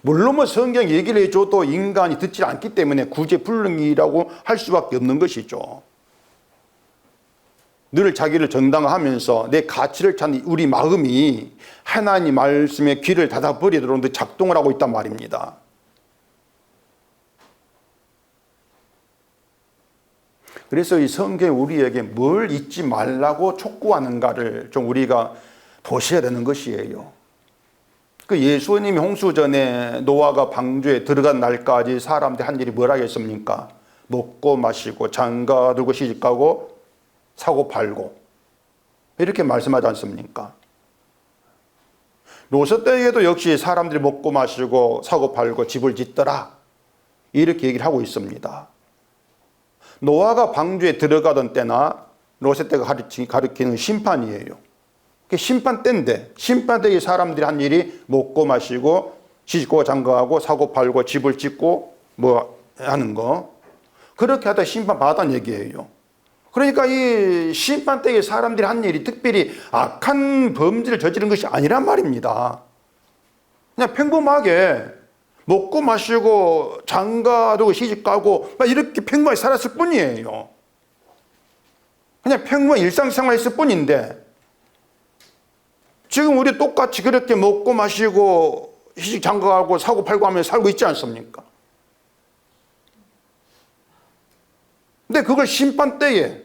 물론 성경 얘기를 해줘도 인간이 듣지 않기 때문에 구제불능이라고 할 수밖에 없는 것이죠. 늘 자기를 정당화하면서 내 가치를 찾는 우리 마음이 하나님 말씀에 귀를 닫아버리도록 작동을 하고 있단 말입니다. 그래서 이 성경이 우리에게 뭘 잊지 말라고 촉구하는가를 좀 우리가 보셔야 되는 것이에요. 그 예수님이 홍수전에 노아가 방주에 들어간 날까지 사람들이 한 일이 뭐라 했습니까? 먹고 마시고 장가들고 시집가고 사고 팔고 이렇게 말씀하지 않습니까? 롯 때에도 역시 사람들이 먹고 마시고 사고 팔고 집을 짓더라 이렇게 얘기를 하고 있습니다. 노아가 방주에 들어가던 때나 롯의 때가 가리키는 심판이에요. 심판 때인데 심판 때에 사람들이 한 일이 먹고 마시고 시집고 장가하고 사고 팔고 집을 짓고 뭐 하는 거 그렇게 하다 심판 받았다는 얘기예요. 그러니까 이 심판 때에 사람들이 한 일이 특별히 악한 범죄를 저지른 것이 아니란 말입니다. 그냥 평범하게 먹고 마시고 장가두고 시집가고 이렇게 평범하게 살았을 뿐이에요. 그냥 평범한 일상생활 했을 뿐인데 지금 우리 똑같이 그렇게 먹고 마시고 시집 장가가고 사고 팔고 하면서 살고 있지 않습니까? 근데 그걸 심판 때에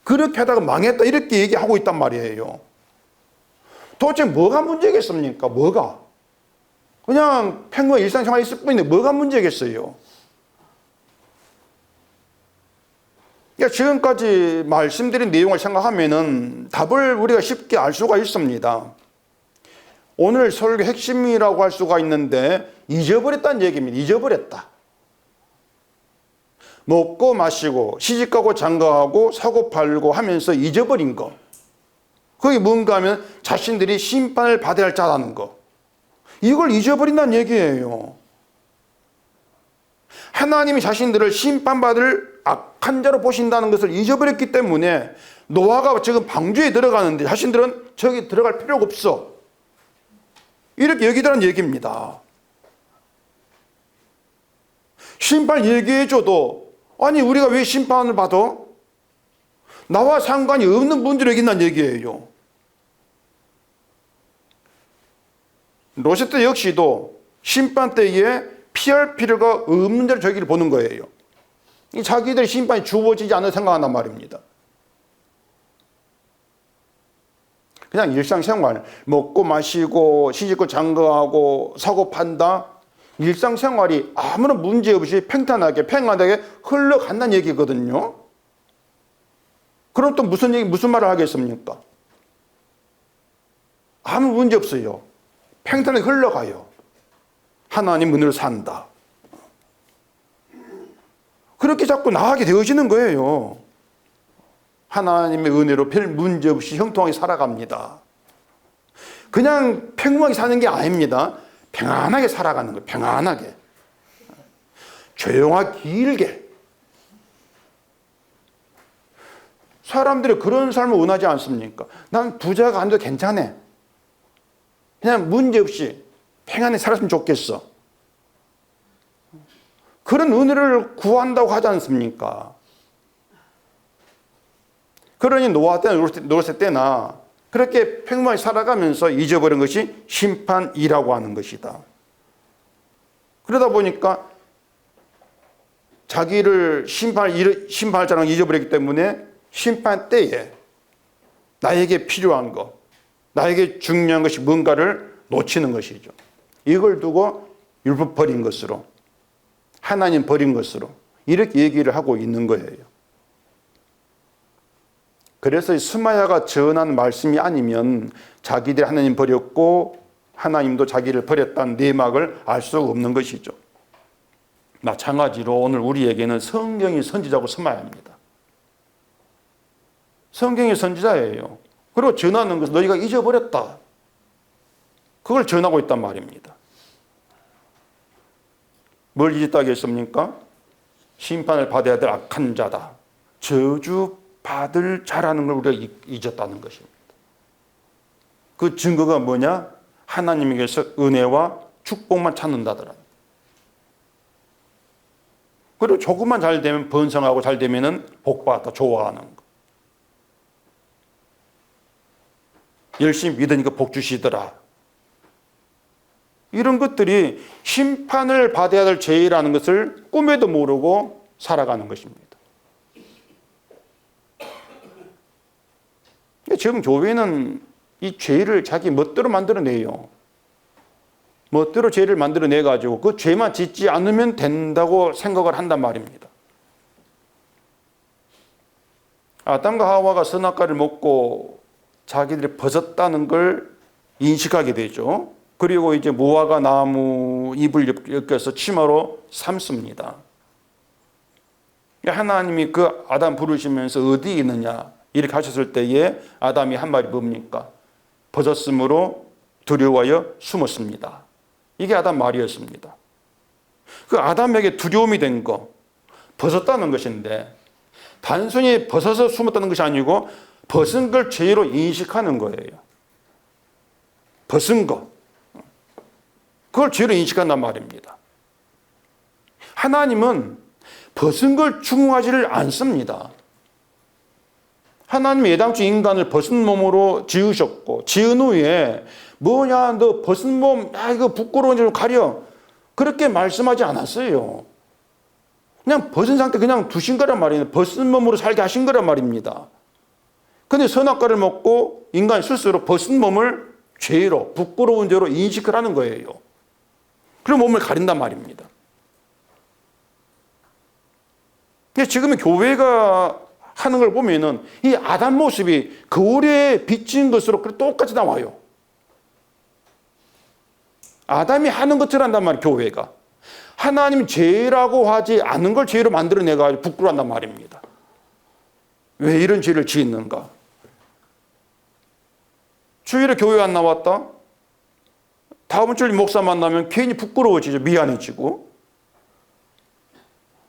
그렇게 하다가 망했다 이렇게 얘기하고 있단 말이에요. 도대체 뭐가 문제겠습니까? 뭐가? 그냥 평범한 일상생활 있을 뿐인데 뭐가 문제겠어요? 그러니까 지금까지 말씀드린 내용을 생각하면은 답을 우리가 쉽게 알 수가 있습니다. 오늘 설교 핵심이라고 할 수가 있는데 잊어버렸다는 얘기입니다. 잊어버렸다. 먹고 마시고 시집가고 장가하고 사고 팔고 하면서 잊어버린 거. 그게 뭔가 하면 자신들이 심판을 받아야 할 자라는 거. 이걸 잊어버린다는 얘기예요. 하나님이 자신들을 심판받을 악한 자로 보신다는 것을 잊어버렸기 때문에 노아가 지금 방주에 들어가는데 자신들은 저기 들어갈 필요가 없어. 이렇게 여기더라는 얘기입니다. 심판 얘기해줘도 아니 우리가 왜 심판을 받아? 나와 상관이 없는 분들이 여기 있다는 얘기예요. 롯의 역시도 심판 때에 피할 필요가 없는 자로 저기를 보는 거예요. 자기들의 심판이 주어지지 않을 생각한단 말입니다. 그냥 일상생활, 먹고 마시고 시집고 장거하고 사고 판다, 일상생활이 아무런 문제 없이 평탄하게 평안하게 흘러간다는 얘기거든요. 그럼 또 무슨 말을 하겠습니까? 아무 문제 없어요. 평탄하게 흘러가요. 하나님 은혜로 산다. 그렇게 자꾸 나가게 되어지는 거예요. 하나님의 은혜로 별 문제 없이 형통하게 살아갑니다. 그냥 평범하게 사는 게 아닙니다. 평안하게 살아가는 거예요. 평안하게. 조용하게 길게. 사람들이 그런 삶을 원하지 않습니까? 난 부자가 안 돼도 괜찮아. 그냥 문제 없이 평안히 살았으면 좋겠어. 그런 은혜를 구한다고 하지 않습니까? 그러니 노아 때나 롯의 때나 그렇게 평범하게 살아가면서 잊어버린 것이 심판이라고 하는 것이다. 그러다 보니까 자기를 심판할 자랑 잊어버렸기 때문에 심판 때에 나에게 필요한 것, 나에게 중요한 것이 뭔가를 놓치는 것이죠. 이걸 두고 율법 버린 것으로, 하나님 버린 것으로 이렇게 얘기를 하고 있는 거예요. 그래서 스마야가 전한 말씀이 아니면 자기들이 하나님 버렸고 하나님도 자기를 버렸다는 내막을 알 수가 없는 것이죠. 마찬가지로 오늘 우리에게는 성경이 선지자고 스마야입니다. 성경이 선지자예요. 그리고 전하는 것을 너희가 잊어버렸다. 그걸 전하고 있단 말입니다. 뭘 잊었다고 했습니까? 심판을 받아야 될 악한 자다. 저주받을 자라는 걸 우리가 잊었다는 것입니다. 그 증거가 뭐냐? 하나님에게서 은혜와 축복만 찾는다더라. 그리고 조금만 잘 되면 번성하고 잘 되면 복받았다. 좋아하는 거. 열심히 믿으니까 복 주시더라. 이런 것들이 심판을 받아야 될 죄라는 것을 꿈에도 모르고 살아가는 것입니다. 지금 교회는 이 죄를 자기 멋대로 만들어내요. 멋대로 죄를 만들어내가지고 그 죄만 짓지 않으면 된다고 생각을 한단 말입니다. 아담과 하와가 선악과를 먹고 자기들이 벗었다는 걸 인식하게 되죠. 그리고 이제 무화과 나무 잎을 엮여서 치마로 삼습니다. 하나님이 그 아담 부르시면서 어디 있느냐 이렇게 하셨을 때에 아담이 한 말이 뭡니까? 벗었으므로 두려워하여 숨었습니다. 이게 아담 말이었습니다. 그 아담에게 두려움이 된 거, 벗었다는 것인데 단순히 벗어서 숨었다는 것이 아니고 벗은 걸 죄로 인식하는 거예요. 벗은 거. 그걸 죄로 인식한단 말입니다. 하나님은 벗은 걸 추궁하지를 않습니다. 하나님이 예당초 인간을 벗은 몸으로 지으셨고 지은 후에 뭐냐 너 벗은 몸 이거 부끄러운 줄 가려 그렇게 말씀하지 않았어요. 그냥 벗은 상태 그냥 두신 거란 말이에요. 벗은 몸으로 살게 하신 거란 말입니다. 근데 선악과를 먹고 인간이 스스로 벗은 몸을 죄로 부끄러운 죄로 인식을 하는 거예요. 그럼 몸을 가린단 말입니다. 지금 교회가 하는 걸 보면은 이 아담 모습이 거울에 비친 것으로 똑같이 나와요. 아담이 하는 것처럼 한단 말이에요, 교회가. 하나님 죄라고 하지 않은 걸 죄로 만들어내가지고 부끄러워한단 말입니다. 왜 이런 죄를 지었는가? 주일에 교회 안 나왔다? 다음 주일 목사 만나면 괜히 부끄러워지죠. 미안해지고.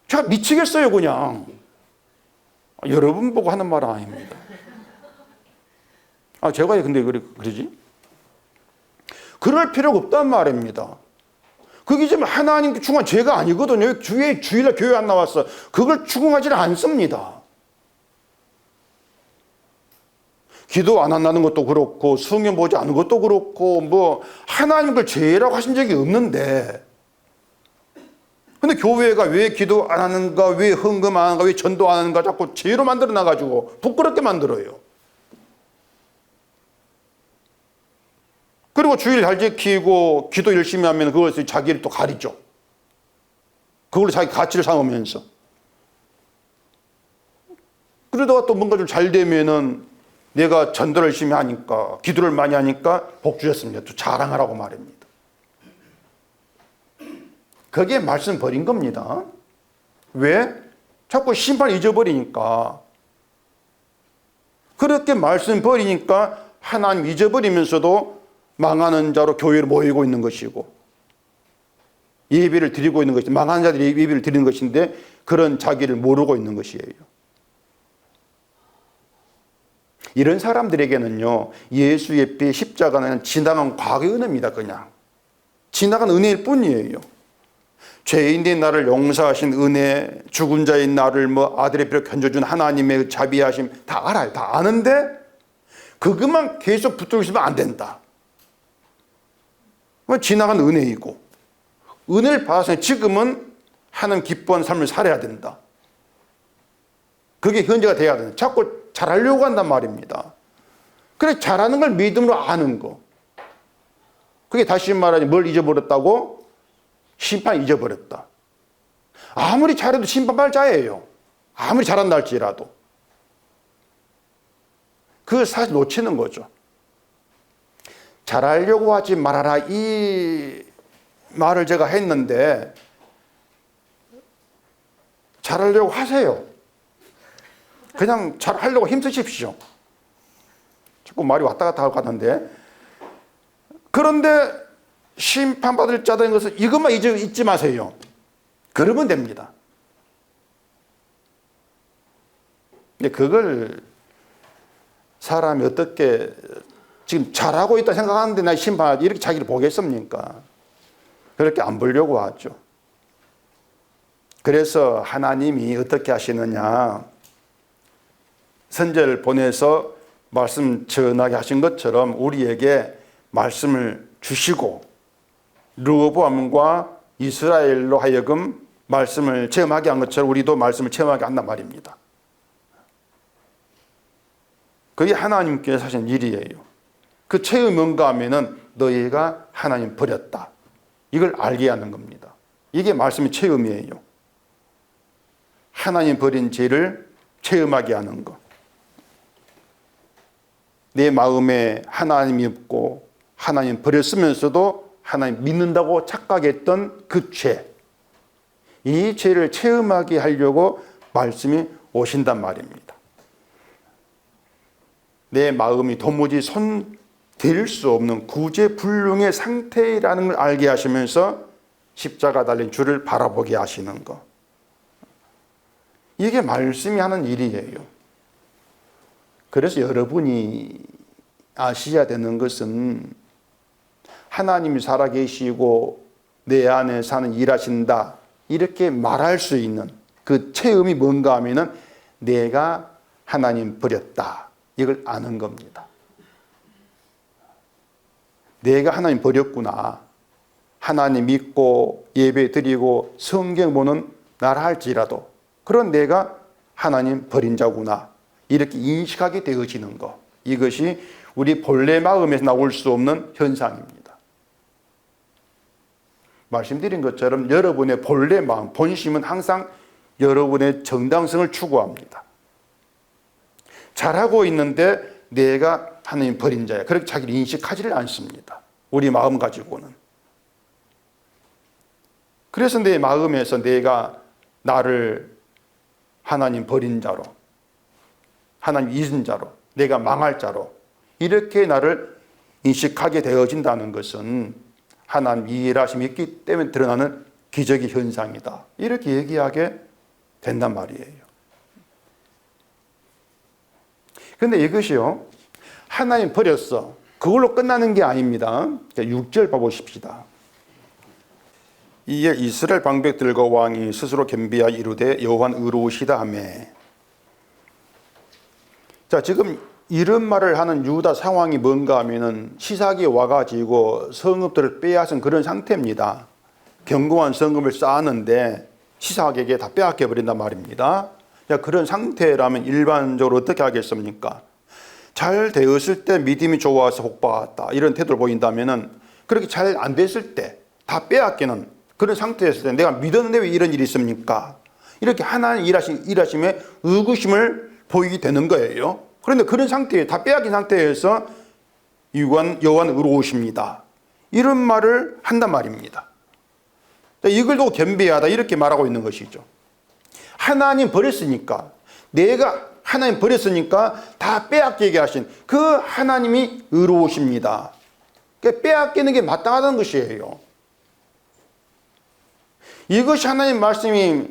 제가 미치겠어요, 그냥. 여러분 보고 하는 말은 아닙니다. 제가 근데 그러지? 그럴 필요가 없단 말입니다. 그게 지금 하나님께 충고한 죄가 아니거든요. 주일날 교회 안 나왔어. 그걸 충고하지는 않습니다. 기도 안 한다는 것도 그렇고, 성경 보지 않은 것도 그렇고, 하나님 걸 죄라고 하신 적이 없는데, 근데 교회가 왜 기도 안 하는가, 왜 헌금 안 하는가, 왜 전도 안 하는가 자꾸 죄로 만들어 놔가지고 부끄럽게 만들어요. 그리고 주일 잘 지키고 기도 열심히 하면 그것을 자기를 또 가리죠. 그걸로 자기 가치를 삼으면서. 그러다가 또 뭔가 좀 잘 되면은 내가 전도를 열심히 하니까, 기도를 많이 하니까 복 주셨습니다. 또 자랑하라고 말입니다. 거기에 말씀 버린 겁니다. 왜? 자꾸 심판 잊어버리니까. 그렇게 말씀 버리니까 하나님 잊어버리면서도 망하는 자로 교회를 모이고 있는 것이고, 예배를 드리고 있는 것이, 망하는 자들이 예배를 드리는 것인데 그런 자기를 모르고 있는 것이에요. 이런 사람들에게는요, 예수 예배 십자가는 지나간 과거의 은혜입니다. 그냥 지나간 은혜일 뿐이에요. 죄인된 나를 용서하신 은혜, 죽은 자인 나를 아들의 피로 견져준 하나님의 자비하심 다 알아요. 다 아는데 그것만 계속 붙들고 있으면 안 된다. 지나간 은혜이고, 은혜를 받아서 지금은 하나님 기뻐하는 삶을 살아야 된다. 그게 현재가 돼야 된다. 자꾸 잘하려고 한단 말입니다. 그래, 잘하는 걸 믿음으로 아는 거. 그게 다시 말하지, 뭘 잊어버렸다고? 심판 잊어버렸다. 아무리 잘해도 심판받을 자예요. 아무리 잘한다 할지라도. 그걸 사실 놓치는 거죠. 잘하려고 하지 말아라, 이 말을 제가 했는데 잘하려고 하세요. 그냥 잘하려고 힘쓰십시오. 자꾸 말이 왔다 갔다 하고 가는데, 그런데 심판받을 자된 것을 이것만 잊지 마세요. 그러면 됩니다. 근데 그걸 사람이 어떻게 지금 잘하고 있다 생각하는데 나 심판하지, 이렇게 자기를 보겠습니까? 그렇게 안 보려고 하죠. 그래서 하나님이 어떻게 하시느냐, 선지자를 보내서 말씀 전하게 하신 것처럼 우리에게 말씀을 주시고, 르호보암과 이스라엘로 하여금 말씀을 체험하게 한 것처럼 우리도 말씀을 체험하게 한단 말입니다. 그게 하나님께서 하신 일이에요. 그 체험이 뭔가 하면은 너희가 하나님 버렸다, 이걸 알게 하는 겁니다. 이게 말씀의 체험이에요. 하나님 버린 죄를 체험하게 하는 것. 내 마음에 하나님이 없고 하나님 버렸으면서도 하나님 믿는다고 착각했던 그 죄, 이 죄를 체험하게 하려고 말씀이 오신단 말입니다. 내 마음이 도무지 손댈 수 없는 구제불능의 상태라는 걸 알게 하시면서 십자가 달린 주를 바라보게 하시는 것, 이게 말씀이 하는 일이에요. 그래서 여러분이 아셔야 되는 것은, 하나님이 살아계시고 내 안에 사는 일하신다, 이렇게 말할 수 있는 그 체험이 뭔가 하면은 내가 하나님 버렸다, 이걸 아는 겁니다. 내가 하나님 버렸구나. 하나님 믿고 예배 드리고 성경 보는 나라 할지라도 그런 내가 하나님 버린 자구나, 이렇게 인식하게 되어지는 것, 이것이 우리 본래 마음에서 나올 수 없는 현상입니다. 말씀드린 것처럼 여러분의 본래 마음, 본심은 항상 여러분의 정당성을 추구합니다. 잘하고 있는데 내가 하나님 버린 자야, 그렇게 자기를 인식하지를 않습니다. 우리 마음 가지고는. 그래서 내 마음에서 내가 나를 하나님 버린 자로, 하나님 잊은 자로, 내가 망할 자로, 이렇게 나를 인식하게 되어진다는 것은 하나님 일하심이 있기 때문에 드러나는 기적의 현상이다. 이렇게 얘기하게 된단 말이에요. 그런데 이것이요, 하나님 버렸어, 그걸로 끝나는 게 아닙니다. 6절 봐보십시다. 이에 이스라엘 방백들과 왕이 스스로 겸비하여 이르되 여호와는 의로우시다 하며. 자, 지금 이런 말을 하는 유다 상황이 뭔가 하면은 시삭이 와가지고 성읍들을 빼앗은 그런 상태입니다. 견고한 성읍을 쌓았는데 시삭에게 다 빼앗겨 버린단 말입니다. 자, 그런 상태라면 일반적으로 어떻게 하겠습니까? 잘 되었을 때 믿음이 좋아서 복받았다, 이런 태도를 보인다면은, 그렇게 잘 안 됐을 때 다 빼앗기는 그런 상태였을 때 내가 믿었는데 왜 이런 일이 있습니까? 이렇게 하나님 일하심에 의구심을 보이게 되는 거예요. 그런데 그런 상태에 다 빼앗긴 상태에서 여호와는 의로우십니다, 이런 말을 한단 말입니다. 이걸 두고 겸비하다 이렇게 말하고 있는 것이죠. 하나님 버렸으니까, 내가 하나님 버렸으니까 다 빼앗기게 하신 그 하나님이 의로우십니다. 그러니까 빼앗기는 게 마땅하다는 것이에요. 이것이 하나님 말씀이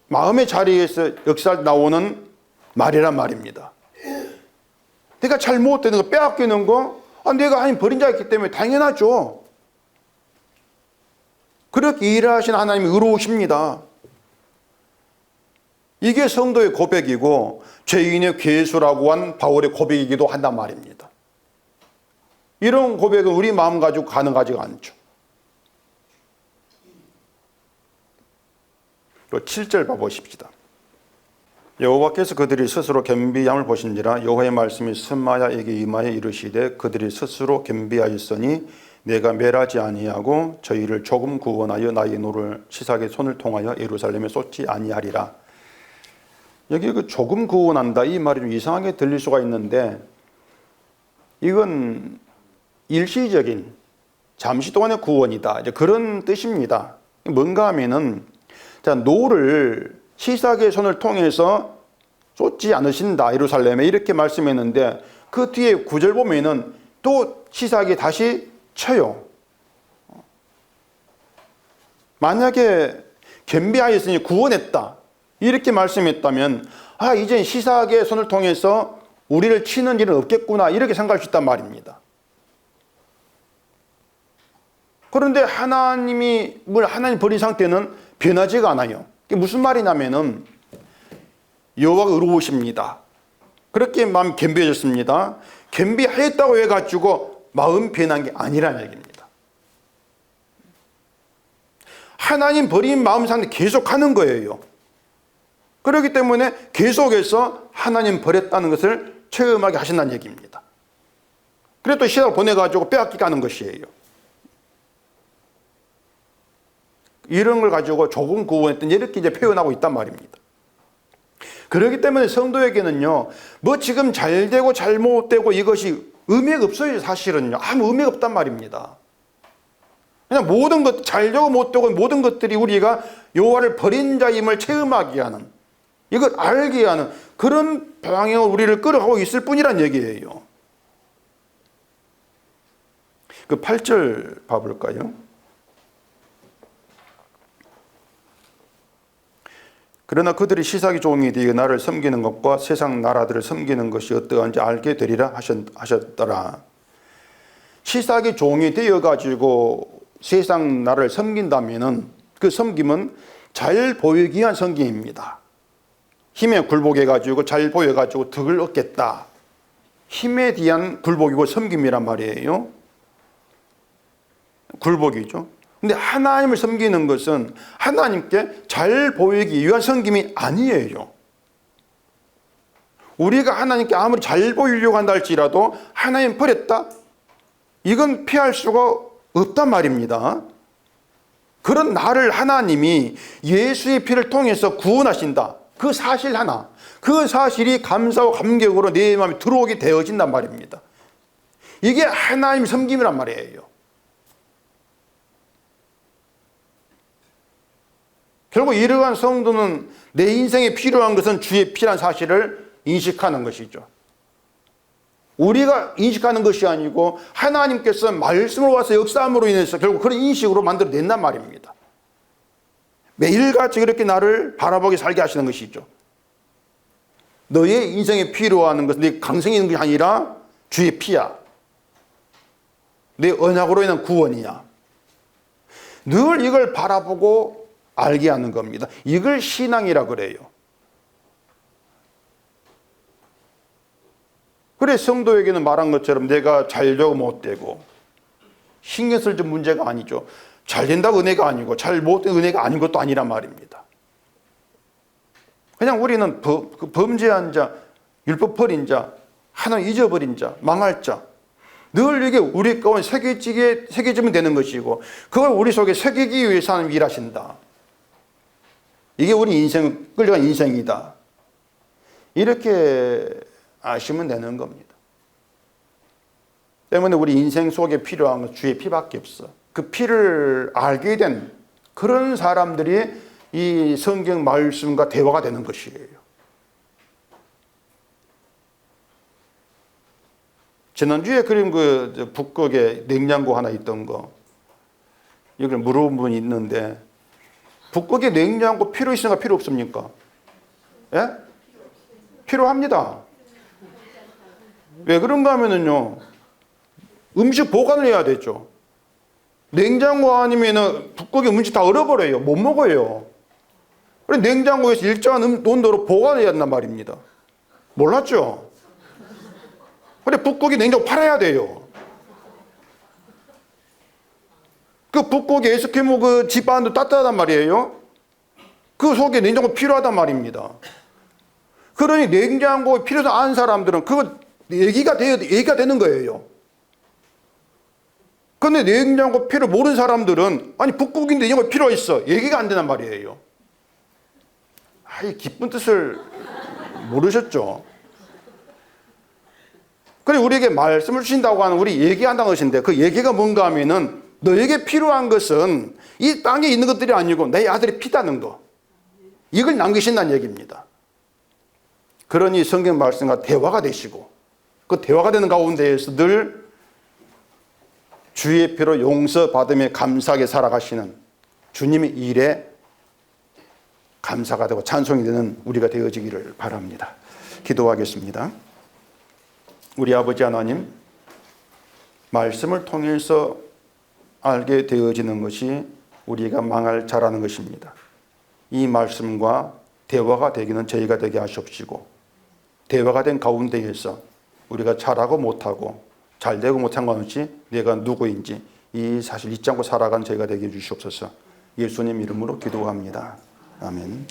마음의 자리에서 역사할 나오는 말이란 말입니다. 내가 잘못되는 거, 빼앗기는 거, 내가 하나님 버린 자였기 때문에 당연하죠. 그렇게 일하신 하나님이 의로우십니다. 이게 성도의 고백이고 죄인의 괴수라고 한 바울의 고백이기도 한단 말입니다. 이런 고백은 우리 마음 가지고 가능하지가 않죠. 또 7절 봐보십시다. 여호와께서 그들이 스스로 겸비함을 보신지라 여호와의 말씀이 스마야에게 임하여 이르시되 그들이 스스로 겸비하였으니 내가 멸하지 아니하고 저희를 조금 구원하여 나의 노를 시삭의 손을 통하여 예루살렘에 쏟지 아니하리라. 여기 그 조금 구원한다, 이 말이 좀 이상하게 들릴 수가 있는데, 이건 일시적인 잠시 동안의 구원이다, 이제 그런 뜻입니다. 뭔가 하면은, 자, 노를 시삭의 손을 통해서 쏟지 않으신다 예루살렘에, 이렇게 말씀했는데 그 뒤에 9절 보면은 또 시삭이 다시 쳐요. 만약에 겸비하였으니 구원했다 이렇게 말씀했다면, 이제 시삭의 손을 통해서 우리를 치는 일은 없겠구나, 이렇게 생각할 수 있단 말입니다. 그런데 하나님 버린 상태는 변하지가 않아요. 그게 무슨 말이냐면은, 여호와가 의로우십니다, 그렇게 마음 겸비해졌습니다. 겸비하였다고 해가지고 마음 변한 게 아니라는 얘기입니다. 하나님 버린 마음 상태 계속 하는 거예요. 그렇기 때문에 계속해서 하나님 버렸다는 것을 체험하게 하신다는 얘기입니다. 그래서 또 시작을 보내가지고 빼앗기게 하는 것이에요. 이런 걸 가지고 조금 구원했던, 이렇게 이제 표현하고 있단 말입니다. 그렇기 때문에 성도에게는요, 뭐 지금 잘 되고 잘못되고 이것이 의미가 없어요. 사실은요, 아무 의미가 없단 말입니다. 그냥 모든 것, 잘 되고 못되고 모든 것들이 우리가 여호와를 버린 자임을 체험하게 하는, 이걸 알게 하는 그런 방향으로 우리를 끌어가고 있을 뿐이란 얘기예요. 그 8절 봐볼까요? 그러나 그들이 시삭이 종이 되어 나를 섬기는 것과 세상 나라들을 섬기는 것이 어떠한지 알게 되리라 하셨더라. 시삭이 종이 되어가지고 세상 나라를 섬긴다면은 그 섬김은 잘 보이기 위한 섬김입니다. 힘에 굴복해가지고 잘 보여가지고 덕을 얻겠다, 힘에 대한 굴복이고 섬김이란 말이에요. 굴복이죠. 근데 하나님을 섬기는 것은 하나님께 잘 보이기 위한 섬김이 아니에요. 우리가 하나님께 아무리 잘 보이려고 한다 할지라도 하나님 버렸다, 이건 피할 수가 없단 말입니다. 그런 나를 하나님이 예수의 피를 통해서 구원하신다, 그 사실 하나, 그 사실이 감사와 감격으로 내 마음에 들어오게 되어진단 말입니다. 이게 하나님 섬김이란 말이에요. 결국 이러한 성도는 내 인생에 필요한 것은 주의 피란 사실을 인식하는 것이죠. 우리가 인식하는 것이 아니고 하나님께서 말씀으로 와서 역사함으로 인해서 결국 그런 인식으로 만들어낸단 말입니다. 매일같이 그렇게 나를 바라보게 살게 하시는 것이죠. 너의 인생에 필요한 것은 네 강성이 있는 것이 아니라 주의 피야. 내 언약으로 인한 구원이야. 늘 이걸 바라보고 알게 하는 겁니다. 이걸 신앙이라 그래요. 그래 성도에게는 말한 것처럼 내가 잘되고 못되고 신경 쓸 문제가 아니죠. 잘 된다고 은혜가 아니고 잘 못된 은혜가 아닌 것도 아니란 말입니다. 그냥 우리는 범죄한 자, 율법 버린 자, 하나님 잊어버린 자, 망할 자 늘 이게 우리 가운데 새겨지면 되는 것이고 그걸 우리 속에 새기기 위해서 하나님 일하신다. 이게 우리 인생, 끌려간 인생이다. 이렇게 아시면 되는 겁니다. 때문에 우리 인생 속에 필요한 건 주의 피밖에 없어. 그 피를 알게 된 그런 사람들이 이 성경 말씀과 대화가 되는 것이에요. 지난주에 그린 그 북극에 냉장고 하나 있던 거 이걸 물어본 분이 있는데 북극에 냉장고 필요 있습니까? 필요 없습니까? 예? 필요합니다. 왜 그런가 하면은요 음식 보관을 해야 되죠. 냉장고 아니면은 북극의 음식 다 얼어버려요. 못 먹어요. 그래서 냉장고에서 일정한 온도로 보관해야 한단 말입니다. 몰랐죠? 그래 북극이 냉장고 팔아야 돼요. 그 북극의 에스키모 그 집안도 따뜻하단 말이에요. 그 속에 냉장고 필요하단 말입니다. 그러니 냉장고 필요해서 아는 사람들은 그거 얘기가 되는 거예요. 근데 냉장고 필요 모르는 사람들은 아니 북극인데 냉장고 필요 있어. 얘기가 안 되단 말이에요. 이 기쁜 뜻을 모르셨죠? 그래 우리에게 말씀을 주신다고 하는 우리 얘기한다는 것인데 그 얘기가 뭔가 하면은 너에게 필요한 것은 이 땅에 있는 것들이 아니고 내 아들이 피다는 거. 이걸 남기신다는 얘기입니다. 그러니 성경 말씀과 대화가 되시고 그 대화가 되는 가운데에서 늘 주의 피로 용서받으며 감사하게 살아가시는 주님의 일에 감사가 되고 찬송이 되는 우리가 되어지기를 바랍니다. 기도하겠습니다. 우리 아버지 하나님, 말씀을 통해서 알게 되어지는 것이 우리가 망할 자라는 것입니다. 이 말씀과 대화가 되기는 저희가 되게 하시옵시고 대화가 된 가운데에서 우리가 잘하고 못하고 잘되고 못한 건 없이 내가 누구인지 이 사실 잊지 않고 살아간 저희가 되게 해주시옵소서. 예수님 이름으로 기도합니다. 아멘.